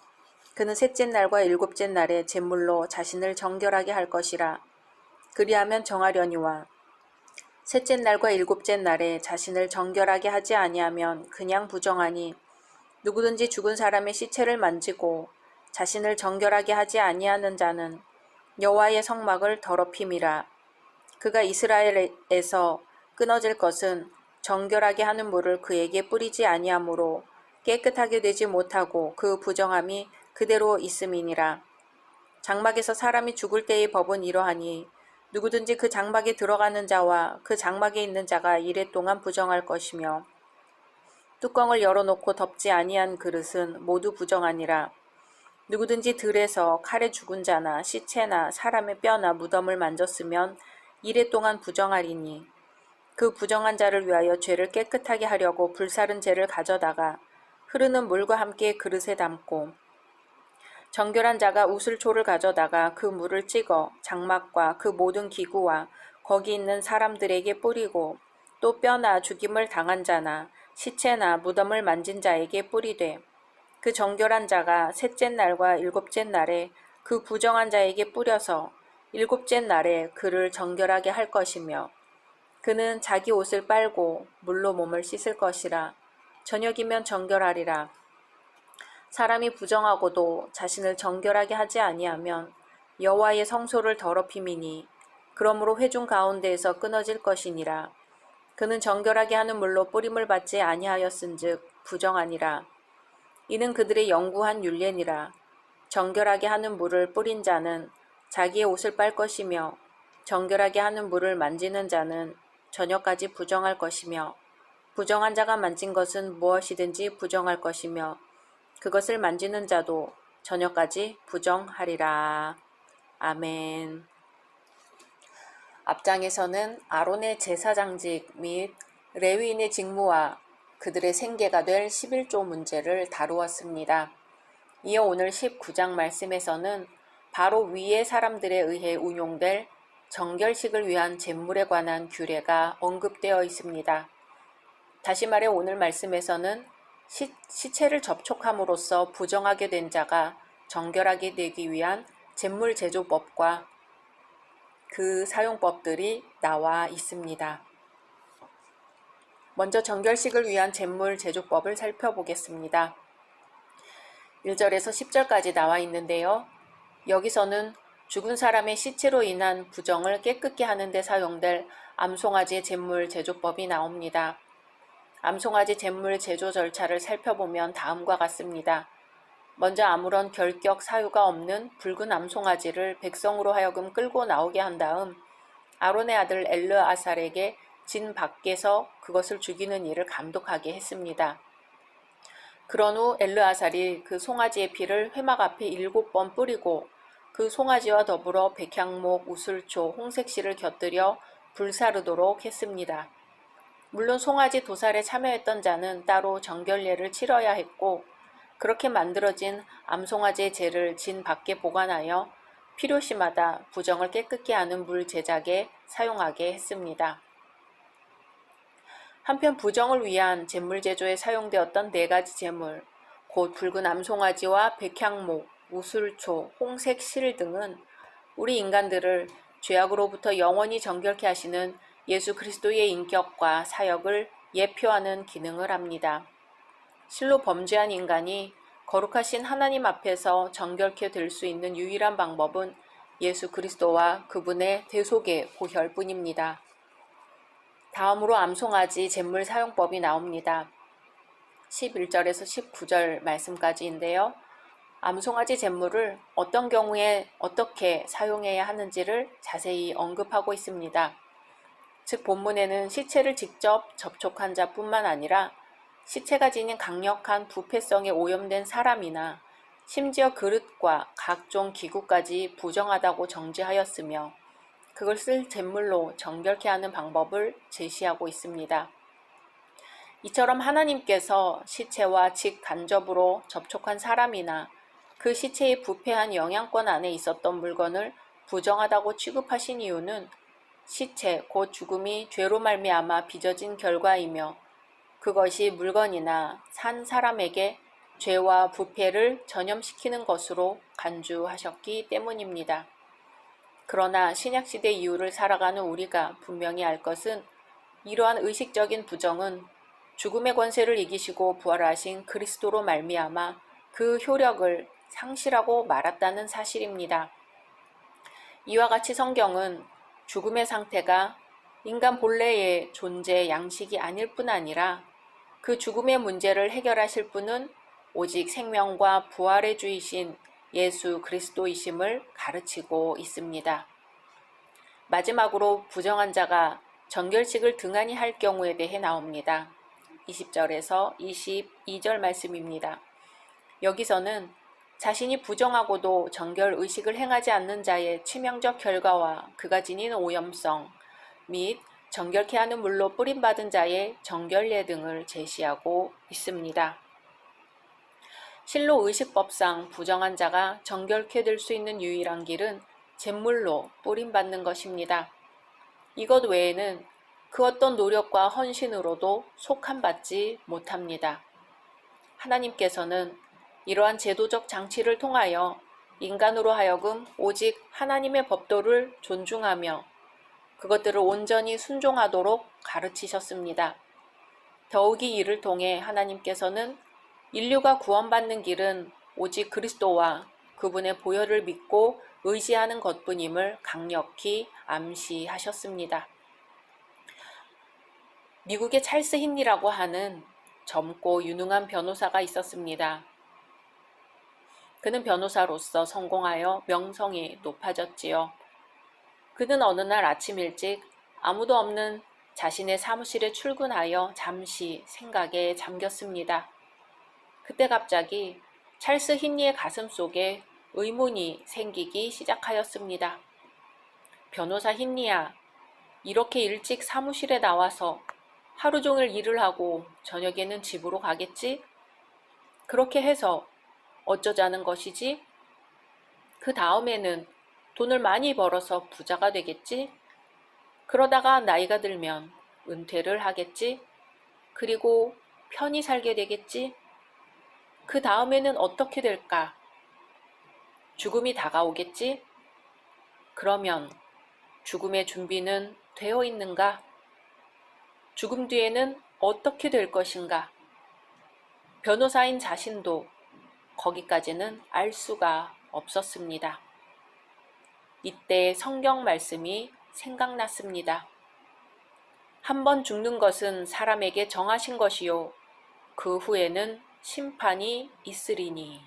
[SPEAKER 1] 그는 셋째 날과 일곱째 날에 제물로 자신을 정결하게 할 것이라. 그리하면 정하려니와 셋째 날과 일곱째 날에 자신을 정결하게 하지 아니하면 그냥 부정하니 누구든지 죽은 사람의 시체를 만지고 자신을 정결하게 하지 아니하는 자는 여호와의 성막을 더럽힘이라. 그가 이스라엘에서 끊어질 것은 정결하게 하는 물을 그에게 뿌리지 아니하므로 깨끗하게 되지 못하고 그 부정함이 그대로 있음이니라. 장막에서 사람이 죽을 때의 법은 이러하니 누구든지 그 장막에 들어가는 자와 그 장막에 있는 자가 이레 동안 부정할 것이며 뚜껑을 열어놓고 덮지 아니한 그릇은 모두 부정하니라. 누구든지 들에서 칼에 죽은 자나 시체나 사람의 뼈나 무덤을 만졌으면 이레 동안 부정하리니 그 부정한 자를 위하여 죄를 깨끗하게 하려고 불사른 재를 가져다가 흐르는 물과 함께 그릇에 담고 정결한 자가 우슬초를 가져다가 그 물을 찍어 장막과 그 모든 기구와 거기 있는 사람들에게 뿌리고 또 뼈나 죽임을 당한 자나 시체나 무덤을 만진 자에게 뿌리되 그 정결한 자가 셋째 날과 일곱째 날에 그 부정한 자에게 뿌려서 일곱째 날에 그를 정결하게 할 것이며 그는 자기 옷을 빨고 물로 몸을 씻을 것이라. 저녁이면 정결하리라. 사람이 부정하고도 자신을 정결하게 하지 아니하면 여호와의 성소를 더럽힘이니 그러므로 회중 가운데에서 끊어질 것이니라. 그는 정결하게 하는 물로 뿌림을 받지 아니하였은즉 부정하니라. 이는 그들의 영구한 율례니라. 정결하게 하는 물을 뿌린 자는 자기의 옷을 빨 것이며 정결하게 하는 물을 만지는 자는 저녁까지 부정할 것이며 부정한 자가 만진 것은 무엇이든지 부정할 것이며 그것을 만지는 자도 저녁까지 부정하리라. 아멘. 앞장에서는 아론의 제사장직 및 레위인의 직무와 그들의 생계가 될 11조 문제를 다루었습니다. 이어 오늘 19장 말씀에서는 바로 위의 사람들에 의해 운용될 정결식을 위한 제물에 관한 규례가 언급되어 있습니다. 다시 말해 오늘 말씀에서는 시체를 접촉함으로써 부정하게 된 자가 정결하게 되기 위한 제물 제조법과 그 사용법들이 나와 있습니다. 먼저 정결식을 위한 제물 제조법을 살펴보겠습니다. 1절에서 10절까지 나와 있는데요. 여기서는 죽은 사람의 시체로 인한 부정을 깨끗게 하는 데 사용될 암송아지의 제물 제조법이 나옵니다. 암송아지 제물 제조 절차를 살펴보면 다음과 같습니다. 먼저 아무런 결격 사유가 없는 붉은 암송아지를 백성으로 하여금 끌고 나오게 한 다음 아론의 아들 엘르아살에게 진 밖에서 그것을 죽이는 일을 감독하게 했습니다. 그런 후 엘르아살이 그 송아지의 피를 회막 앞에 7번 뿌리고 그 송아지와 더불어 백향목, 우슬초, 홍색실을 곁들여 불사르도록 했습니다. 물론 송아지 도살에 참여했던 자는 따로 정결례를 치러야 했고 그렇게 만들어진 암송아지의 재를 진 밖에 보관하여 필요시마다 부정을 깨끗게 하는 물 제작에 사용하게 했습니다. 한편 부정을 위한 제물 제조에 사용되었던 4가지 제물, 곧 붉은 암송아지와 백향목, 우술초, 홍색 실 등은 우리 인간들을 죄악으로부터 영원히 정결케 하시는 예수 그리스도의 인격과 사역을 예표하는 기능을 합니다. 실로 범죄한 인간이 거룩하신 하나님 앞에서 정결케 될 수 있는 유일한 방법은 예수 그리스도와 그분의 대속의 보혈뿐입니다. 다음으로 암송아지 제물 사용법이 나옵니다. 11절에서 19절 말씀까지인데요. 암송아지 제물을 어떤 경우에 어떻게 사용해야 하는지를 자세히 언급하고 있습니다. 즉 본문에는 시체를 직접 접촉한 자뿐만 아니라 시체가 지닌 강력한 부패성에 오염된 사람이나 심지어 그릇과 각종 기구까지 부정하다고 정죄하였으며 그것을 제물로 정결케 하는 방법을 제시하고 있습니다. 이처럼 하나님께서 시체와 직간접으로 접촉한 사람이나 그 시체의 부패한 영향권 안에 있었던 물건을 부정하다고 취급하신 이유는 시체 곧 죽음이 죄로 말미암아 빚어진 결과이며 그것이 물건이나 산 사람에게 죄와 부패를 전염시키는 것으로 간주하셨기 때문입니다. 그러나 신약시대 이후를 살아가는 우리가 분명히 알 것은 이러한 의식적인 부정은 죽음의 권세를 이기시고 부활하신 그리스도로 말미암아 그 효력을 상실하고 말았다는 사실입니다. 이와 같이 성경은 죽음의 상태가 인간 본래의 존재 양식이 아닐 뿐 아니라 그 죽음의 문제를 해결하실 분은 오직 생명과 부활의 주이신 예수 그리스도이심을 가르치고 있습니다. 마지막으로 부정한 자가 정결식을 등한히 할 경우에 대해 나옵니다. 20절에서 22절 말씀입니다. 여기서는 자신이 부정하고도 정결 의식을 행하지 않는 자의 치명적 결과와 그가 지닌 오염성 및 정결케 하는 물로 뿌림받은 자의 정결례 등을 제시하고 있습니다. 실로 의식법상 부정한 자가 정결케 될 수 있는 유일한 길은 잿물로 뿌림받는 것입니다. 이것 외에는 그 어떤 노력과 헌신으로도 속함받지 못합니다. 하나님께서는 이러한 제도적 장치를 통하여 인간으로 하여금 오직 하나님의 법도를 존중하며 그것들을 온전히 순종하도록 가르치셨습니다. 더욱이 이를 통해 하나님께서는 인류가 구원받는 길은 오직 그리스도와 그분의 보혈을 믿고 의지하는 것뿐임을 강력히 암시하셨습니다. 미국의 찰스 힌리라고 하는 젊고 유능한 변호사가 있었습니다. 그는 변호사로서 성공하여 명성이 높아졌지요. 그는 어느 날 아침 일찍 아무도 없는 자신의 사무실에 출근하여 잠시 생각에 잠겼습니다. 그때 갑자기 찰스 힌리의 가슴 속에 의문이 생기기 시작하였습니다. 변호사 힌리야, 이렇게 일찍 사무실에 나와서 하루 종일 일을 하고 저녁에는 집으로 가겠지? 그렇게 해서 어쩌자는 것이지? 그 다음에는 돈을 많이 벌어서 부자가 되겠지? 그러다가 나이가 들면 은퇴를 하겠지? 그리고 편히 살게 되겠지? 그 다음에는 어떻게 될까? 죽음이 다가오겠지? 그러면 죽음의 준비는 되어 있는가? 죽음 뒤에는 어떻게 될 것인가? 변호사인 자신도 거기까지는 알 수가 없었습니다. 이때 성경 말씀이 생각났습니다. 한 번 죽는 것은 사람에게 정하신 것이요 그 후에는 심판이 있으리니.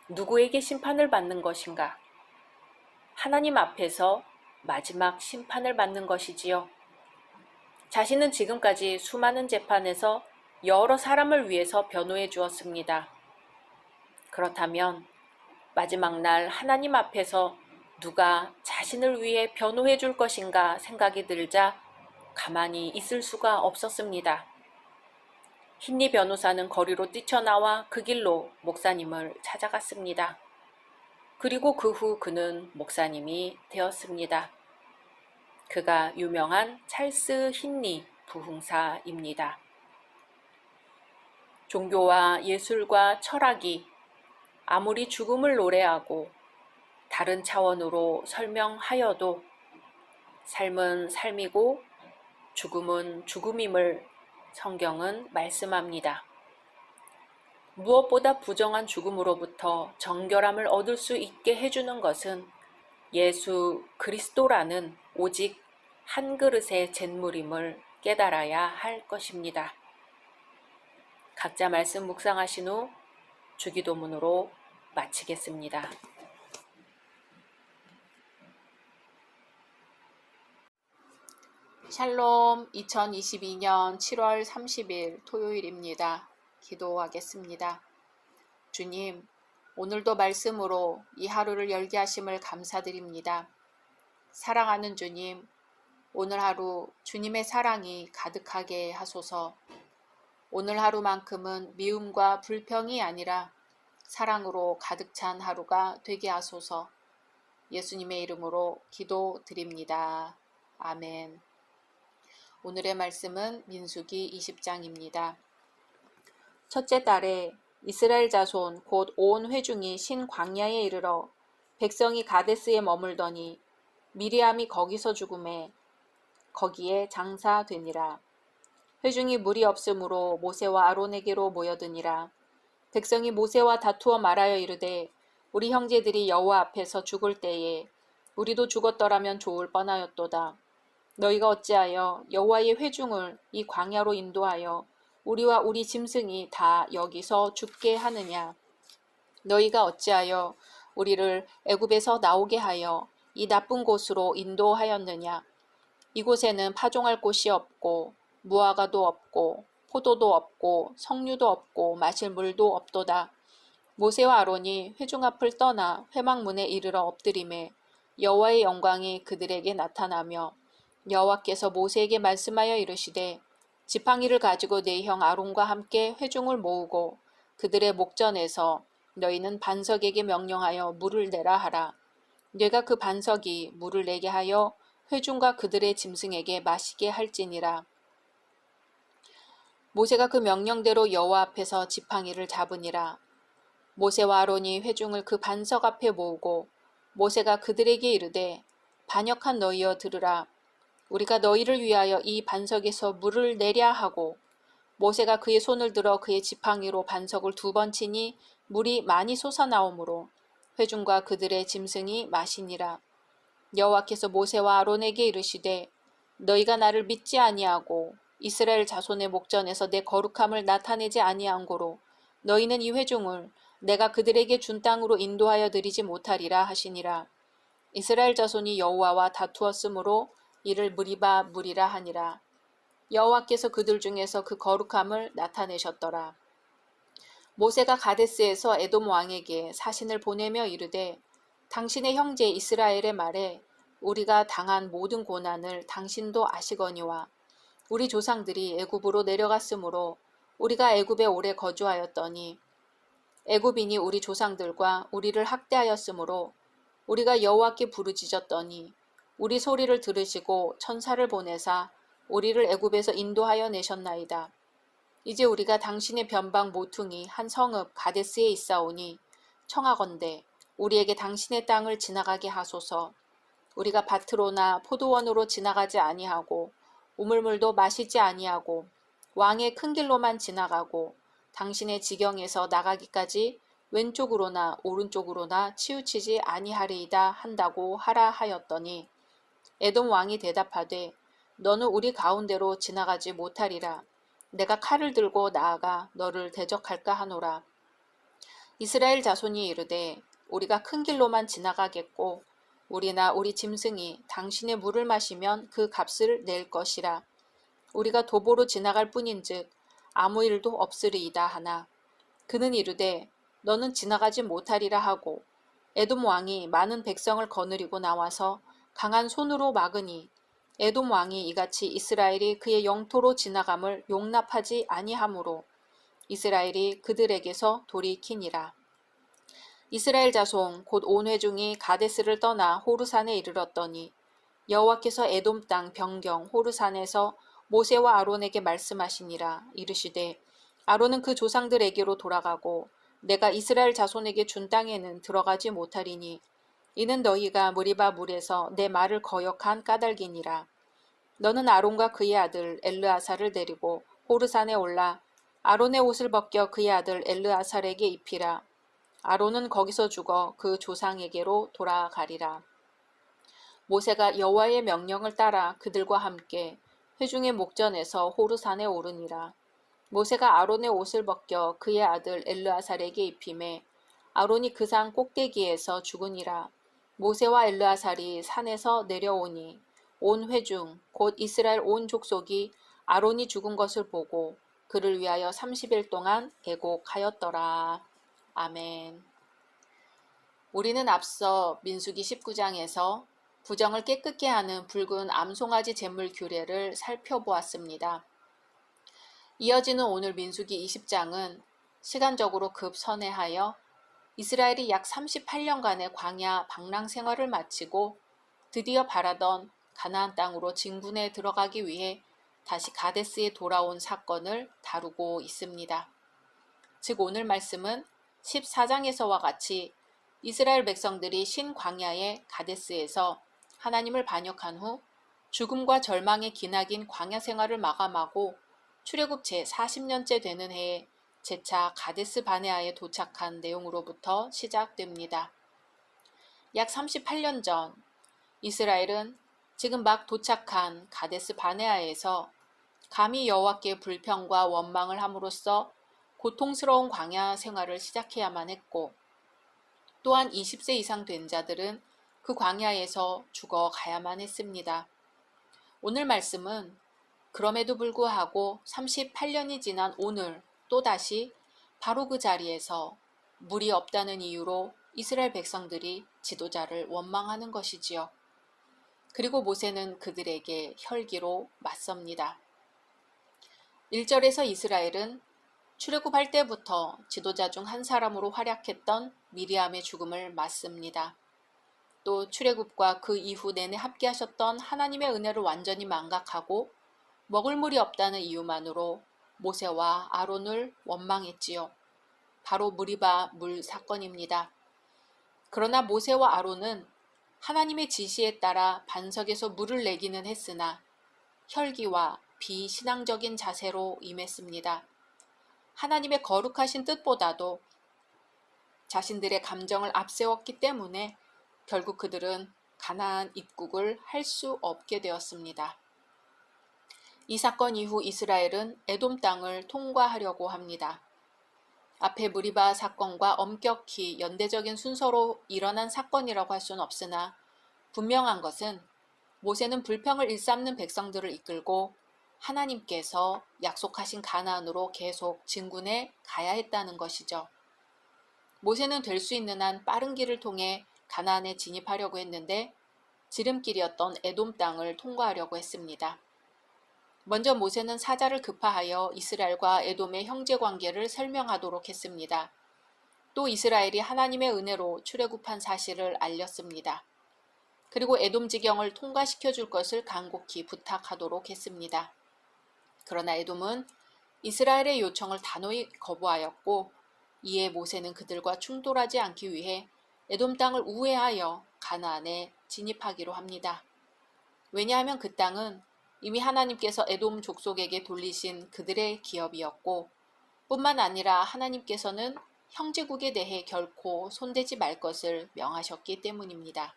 [SPEAKER 1] 누구에게 심판을 받는 것인가? 하나님 앞에서 마지막 심판을 받는 것이지요. 자신은 지금까지 수많은 재판에서 여러 사람을 위해서 변호해 주었습니다. 그렇다면 마지막 날 하나님 앞에서 누가 자신을 위해 변호해 줄 것인가 생각이 들자 가만히 있을 수가 없었습니다. 힌리 변호사는 거리로 뛰쳐나와 그 길로 목사님을 찾아갔습니다. 그리고 그 후 그는 목사님이 되었습니다. 그가 유명한 찰스 힌리 부흥사입니다. 종교와 예술과 철학이 아무리 죽음을 노래하고 다른 차원으로 설명하여도 삶은 삶이고 죽음은 죽음임을 성경은 말씀합니다. 무엇보다 부정한 죽음으로부터 정결함을 얻을 수 있게 해주는 것은 예수 그리스도라는 오직 한 그릇의 잿물임을 깨달아야 할 것입니다. 각자 말씀 묵상하신 후 주기도문으로 마치겠습니다. 샬롬. 2022년 7월 30일 토요일입니다. 기도하겠습니다. 주님, 오늘도 말씀으로 이 하루를 열게 하심을 감사드립니다. 사랑하는 주님, 오늘 하루 주님의 사랑이 가득하게 하소서. 오늘 하루만큼은 미움과 불평이 아니라 사랑으로 가득 찬 하루가 되게 하소서. 예수님의 이름으로 기도드립니다. 아멘. 오늘의 말씀은 민수기 20장입니다. 첫째 달에 이스라엘 자손 곧 온 회중이 신 광야에 이르러 백성이 가데스에 머물더니 미리암이 거기서 죽음에 거기에 장사되니라. 회중이 물이 없으므로 모세와 아론에게로 모여드니라. 백성이 모세와 다투어 말하여 이르되 우리 형제들이 여호와 앞에서 죽을 때에 우리도 죽었더라면 좋을 뻔하였도다. 너희가 어찌하여 여호와의 회중을 이 광야로 인도하여 우리와 우리 짐승이 다 여기서 죽게 하느냐? 너희가 어찌하여 우리를 애굽에서 나오게 하여 이 나쁜 곳으로 인도하였느냐? 이곳에는 파종할 곳이 없고 무화과도 없고 포도도 없고 석류도 없고 마실 물도 없도다. 모세와 아론이 회중 앞을 떠나 회막문에 이르러 엎드리매 여호와의 영광이 그들에게 나타나며 여호와께서 모세에게 말씀하여 이르시되 지팡이를 가지고 네 형 아론과 함께 회중을 모으고 그들의 목전에서 너희는 반석에게 명령하여 물을 내라 하라. 네가 그 반석이 물을 내게 하여 회중과 그들의 짐승에게 마시게 할지니라. 모세가 그 명령대로 여호와 앞에서 지팡이를 잡으니라. 모세와 아론이 회중을 그 반석 앞에 모으고 모세가 그들에게 이르되 반역한 너희여 들으라. 우리가 너희를 위하여 이 반석에서 물을 내랴 하고 모세가 그의 손을 들어 그의 지팡이로 반석을 2번 치니 물이 많이 솟아나오므로 회중과 그들의 짐승이 마시니라. 여호와께서 모세와 아론에게 이르시되 너희가 나를 믿지 아니하고 이스라엘 자손의 목전에서 내 거룩함을 나타내지 아니한 고로 너희는 이 회중을 내가 그들에게 준 땅으로 인도하여 드리지 못하리라 하시니라. 이스라엘 자손이 여호와와 다투었으므로 이를 무리바 무리라 하니라. 여호와께서 그들 중에서 그 거룩함을 나타내셨더라. 모세가 가데스에서 에돔 왕에게 사신을 보내며 이르되 당신의 형제 이스라엘의 말에 우리가 당한 모든 고난을 당신도 아시거니와 우리 조상들이 애굽으로 내려갔으므로 우리가 애굽에 오래 거주하였더니 애굽인이 우리 조상들과 우리를 학대하였으므로 우리가 여호와께 부르짖었더니 우리 소리를 들으시고 천사를 보내사 우리를 애굽에서 인도하여 내셨나이다. 이제 우리가 당신의 변방 모퉁이 한 성읍 가데스에 있사오니 청하건대 우리에게 당신의 땅을 지나가게 하소서. 우리가 밭으로나 포도원으로 지나가지 아니하고 우물물도 마시지 아니하고 왕의 큰 길로만 지나가고 당신의 지경에서 나가기까지 왼쪽으로나 오른쪽으로나 치우치지 아니하리이다 한다고 하라 하였더니 에돔 왕이 대답하되 너는 우리 가운데로 지나가지 못하리라. 내가 칼을 들고 나아가 너를 대적할까 하노라. 이스라엘 자손이 이르되 우리가 큰 길로만 지나가겠고 우리나 우리 짐승이 당신의 물을 마시면 그 값을 낼 것이라. 우리가 도보로 지나갈 뿐인즉 아무 일도 없으리이다 하나 그는 이르되 너는 지나가지 못하리라 하고 에돔 왕이 많은 백성을 거느리고 나와서 강한 손으로 막으니 에돔 왕이 이같이 이스라엘이 그의 영토로 지나감을 용납하지 아니하므로 이스라엘이 그들에게서 돌이키니라. 이스라엘 자손 곧 온 회중이 가데스를 떠나 호르산에 이르렀더니 여호와께서 에돔 땅 변경 호르산에서 모세와 아론에게 말씀하시니라. 이르시되 아론은 그 조상들에게로 돌아가고 내가 이스라엘 자손에게 준 땅에는 들어가지 못하리니 이는 너희가 무리바 물에서 내 말을 거역한 까닭이니라. 너는 아론과 그의 아들 엘르아살을 데리고 호르산에 올라 아론의 옷을 벗겨 그의 아들 엘르아살에게 입히라. 아론은 거기서 죽어 그 조상에게로 돌아가리라. 모세가 여호와의 명령을 따라 그들과 함께 회중의 목전에서 호르산에 오르니라. 모세가 아론의 옷을 벗겨 그의 아들 엘르아살에게 입히매 아론이 그 산 꼭대기에서 죽으니라. 모세와 엘르아살이 산에서 내려오니 온 회중 곧 이스라엘 온 족속이 아론이 죽은 것을 보고 그를 위하여 30일 동안 애곡하였더라. 아멘. 우리는 앞서 민수기 19장에서 부정을 깨끗게 하는 붉은 암송아지 제물 규례를 살펴보았습니다. 이어지는 오늘 민수기 20장은 시간적으로 급선회하여 이스라엘이 약 38년간의 광야 방랑 생활을 마치고 드디어 바라던 가나안 땅으로 진군에 들어가기 위해 다시 가데스에 돌아온 사건을 다루고 있습니다. 즉 오늘 말씀은 14장에서와 같이 이스라엘 백성들이 신광야의 가데스에서 하나님을 반역한 후 죽음과 절망의 기나긴 광야 생활을 마감하고 출애굽 제40년째 되는 해에 재차 가데스 바네아에 도착한 내용으로부터 시작됩니다. 약 38년 전 이스라엘은 지금 막 도착한 가데스 바네아에서 감히 여호와께 불평과 원망을 함으로써 고통스러운 광야 생활을 시작해야만 했고 또한 20세 이상 된 자들은 그 광야에서 죽어가야만 했습니다. 오늘 말씀은 그럼에도 불구하고 38년이 지난 오늘 또다시 바로 그 자리에서 물이 없다는 이유로 이스라엘 백성들이 지도자를 원망하는 것이지요. 그리고 모세는 그들에게 혈기로 맞섭니다. 1절에서 이스라엘은 출애굽할 때부터 지도자 중 한 사람으로 활약했던 미리암의 죽음을 맞습니다. 또 출애굽과 그 이후 내내 함께하셨던 하나님의 은혜를 완전히 망각하고 먹을 물이 없다는 이유만으로 모세와 아론을 원망했지요. 바로 무리바 물 사건입니다. 그러나 모세와 아론은 하나님의 지시에 따라 반석에서 물을 내기는 했으나 혈기와 비신앙적인 자세로 임했습니다. 하나님의 거룩하신 뜻보다도 자신들의 감정을 앞세웠기 때문에 결국 그들은 가나안 입국을 할 수 없게 되었습니다. 이 사건 이후 이스라엘은 에돔 땅을 통과하려고 합니다. 앞에 무리바 사건과 엄격히 연대적인 순서로 일어난 사건이라고 할 수는 없으나 분명한 것은 모세는 불평을 일삼는 백성들을 이끌고 하나님께서 약속하신 가나안으로 계속 진군해 가야 했다는 것이죠. 모세는 될 수 있는 한 빠른 길을 통해 가나안에 진입하려고 했는데 지름길이었던 에돔 땅을 통과하려고 했습니다. 먼저 모세는 사자를 급파하여 이스라엘과 에돔의 형제관계를 설명하도록 했습니다. 또 이스라엘이 하나님의 은혜로 출애굽한 사실을 알렸습니다. 그리고 에돔 지경을 통과시켜 줄 것을 간곡히 부탁하도록 했습니다. 그러나 에돔은 이스라엘의 요청을 단호히 거부하였고 이에 모세는 그들과 충돌하지 않기 위해 에돔 땅을 우회하여 가나안에 진입하기로 합니다. 왜냐하면 그 땅은 이미 하나님께서 에돔 족속에게 돌리신 그들의 기업이었고 뿐만 아니라 하나님께서는 형제국에 대해 결코 손대지 말 것을 명하셨기 때문입니다.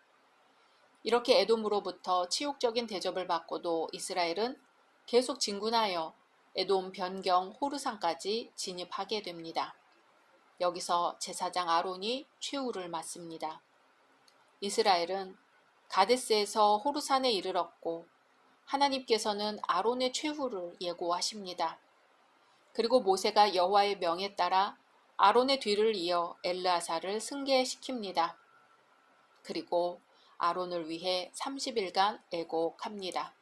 [SPEAKER 1] 이렇게 에돔으로부터 치욕적인 대접을 받고도 이스라엘은 계속 진군하여 에돔 변경 호르산까지 진입하게 됩니다. 여기서 제사장 아론이 최후를 맞습니다. 이스라엘은 가데스에서 호르산에 이르렀고 하나님께서는 아론의 최후를 예고하십니다. 그리고 모세가 여호와의 명에 따라 아론의 뒤를 이어 엘르아살을 승계시킵니다. 그리고 아론을 위해 30일간 애곡합니다.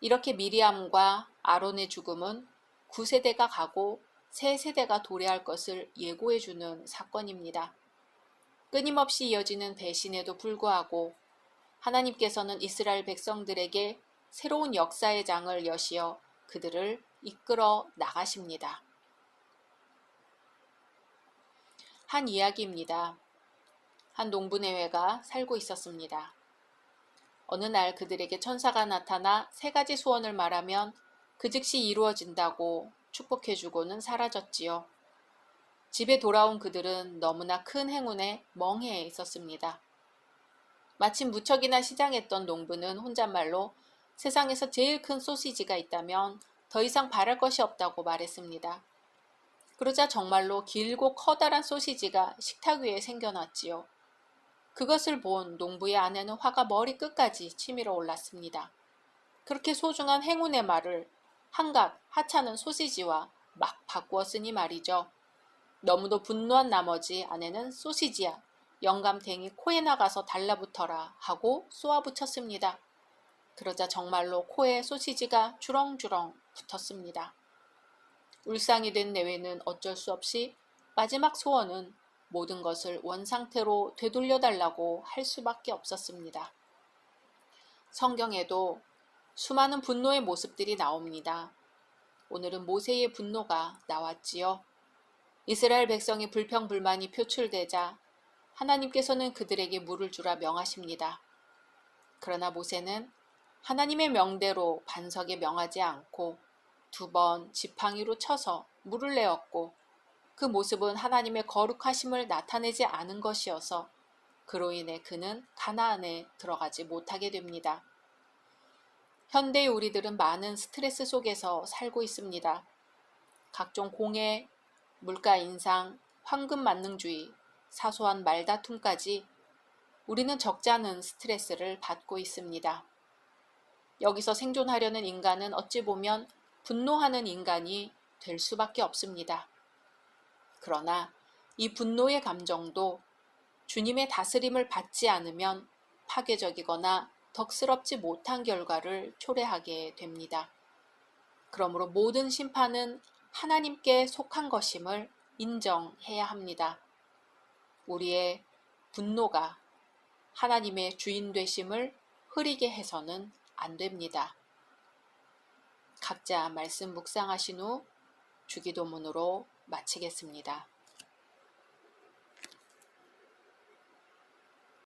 [SPEAKER 1] 이렇게 미리암과 아론의 죽음은 9세대가 가고 새 세대가 도래할 것을 예고해주는 사건입니다. 끊임없이 이어지는 배신에도 불구하고 하나님께서는 이스라엘 백성들에게 새로운 역사의 장을 여시어 그들을 이끌어 나가십니다. 한 이야기입니다. 한 농부내외가 살고 있었습니다. 어느 날 그들에게 천사가 나타나 3가지 소원을 말하면 그 즉시 이루어진다고 축복해주고는 사라졌지요. 집에 돌아온 그들은 너무나 큰 행운에 멍해 있었습니다. 마침 무척이나 시장했던 농부는 혼잣말로 세상에서 제일 큰 소시지가 있다면 더 이상 바랄 것이 없다고 말했습니다. 그러자 정말로 길고 커다란 소시지가 식탁 위에 생겨났지요. 그것을 본 농부의 아내는 화가 머리끝까지 치밀어 올랐습니다. 그렇게 소중한 행운의 말을 한갓 하찮은 소시지와 막 바꾸었으니 말이죠. 너무도 분노한 나머지 아내는 소시지야, 영감탱이 코에 나가서 달라붙어라 하고 쏘아붙였습니다. 그러자 정말로 코에 소시지가 주렁주렁 붙었습니다. 울상이 된 내외는 어쩔 수 없이 마지막 소원은 모든 것을 원상태로 되돌려달라고 할 수밖에 없었습니다. 성경에도 수많은 분노의 모습들이 나옵니다. 오늘은 모세의 분노가 나왔지요. 이스라엘 백성의 불평불만이 표출되자 하나님께서는 그들에게 물을 주라 명하십니다. 그러나 모세는 하나님의 명대로 반석에 명하지 않고 2번 지팡이로 쳐서 물을 내었고 그 모습은 하나님의 거룩하심을 나타내지 않은 것이어서 그로 인해 그는 가나안에 들어가지 못하게 됩니다. 현대의 우리들은 많은 스트레스 속에서 살고 있습니다. 각종 공해, 물가 인상, 황금 만능주의, 사소한 말다툼까지 우리는 적지 않은 스트레스를 받고 있습니다. 여기서 생존하려는 인간은 어찌 보면 분노하는 인간이 될 수밖에 없습니다. 그러나 이 분노의 감정도 주님의 다스림을 받지 않으면 파괴적이거나 덕스럽지 못한 결과를 초래하게 됩니다. 그러므로 모든 심판은 하나님께 속한 것임을 인정해야 합니다. 우리의 분노가 하나님의 주인 되심을 흐리게 해서는 안 됩니다. 각자 말씀 묵상하신 후 주기도문으로 마치겠습니다.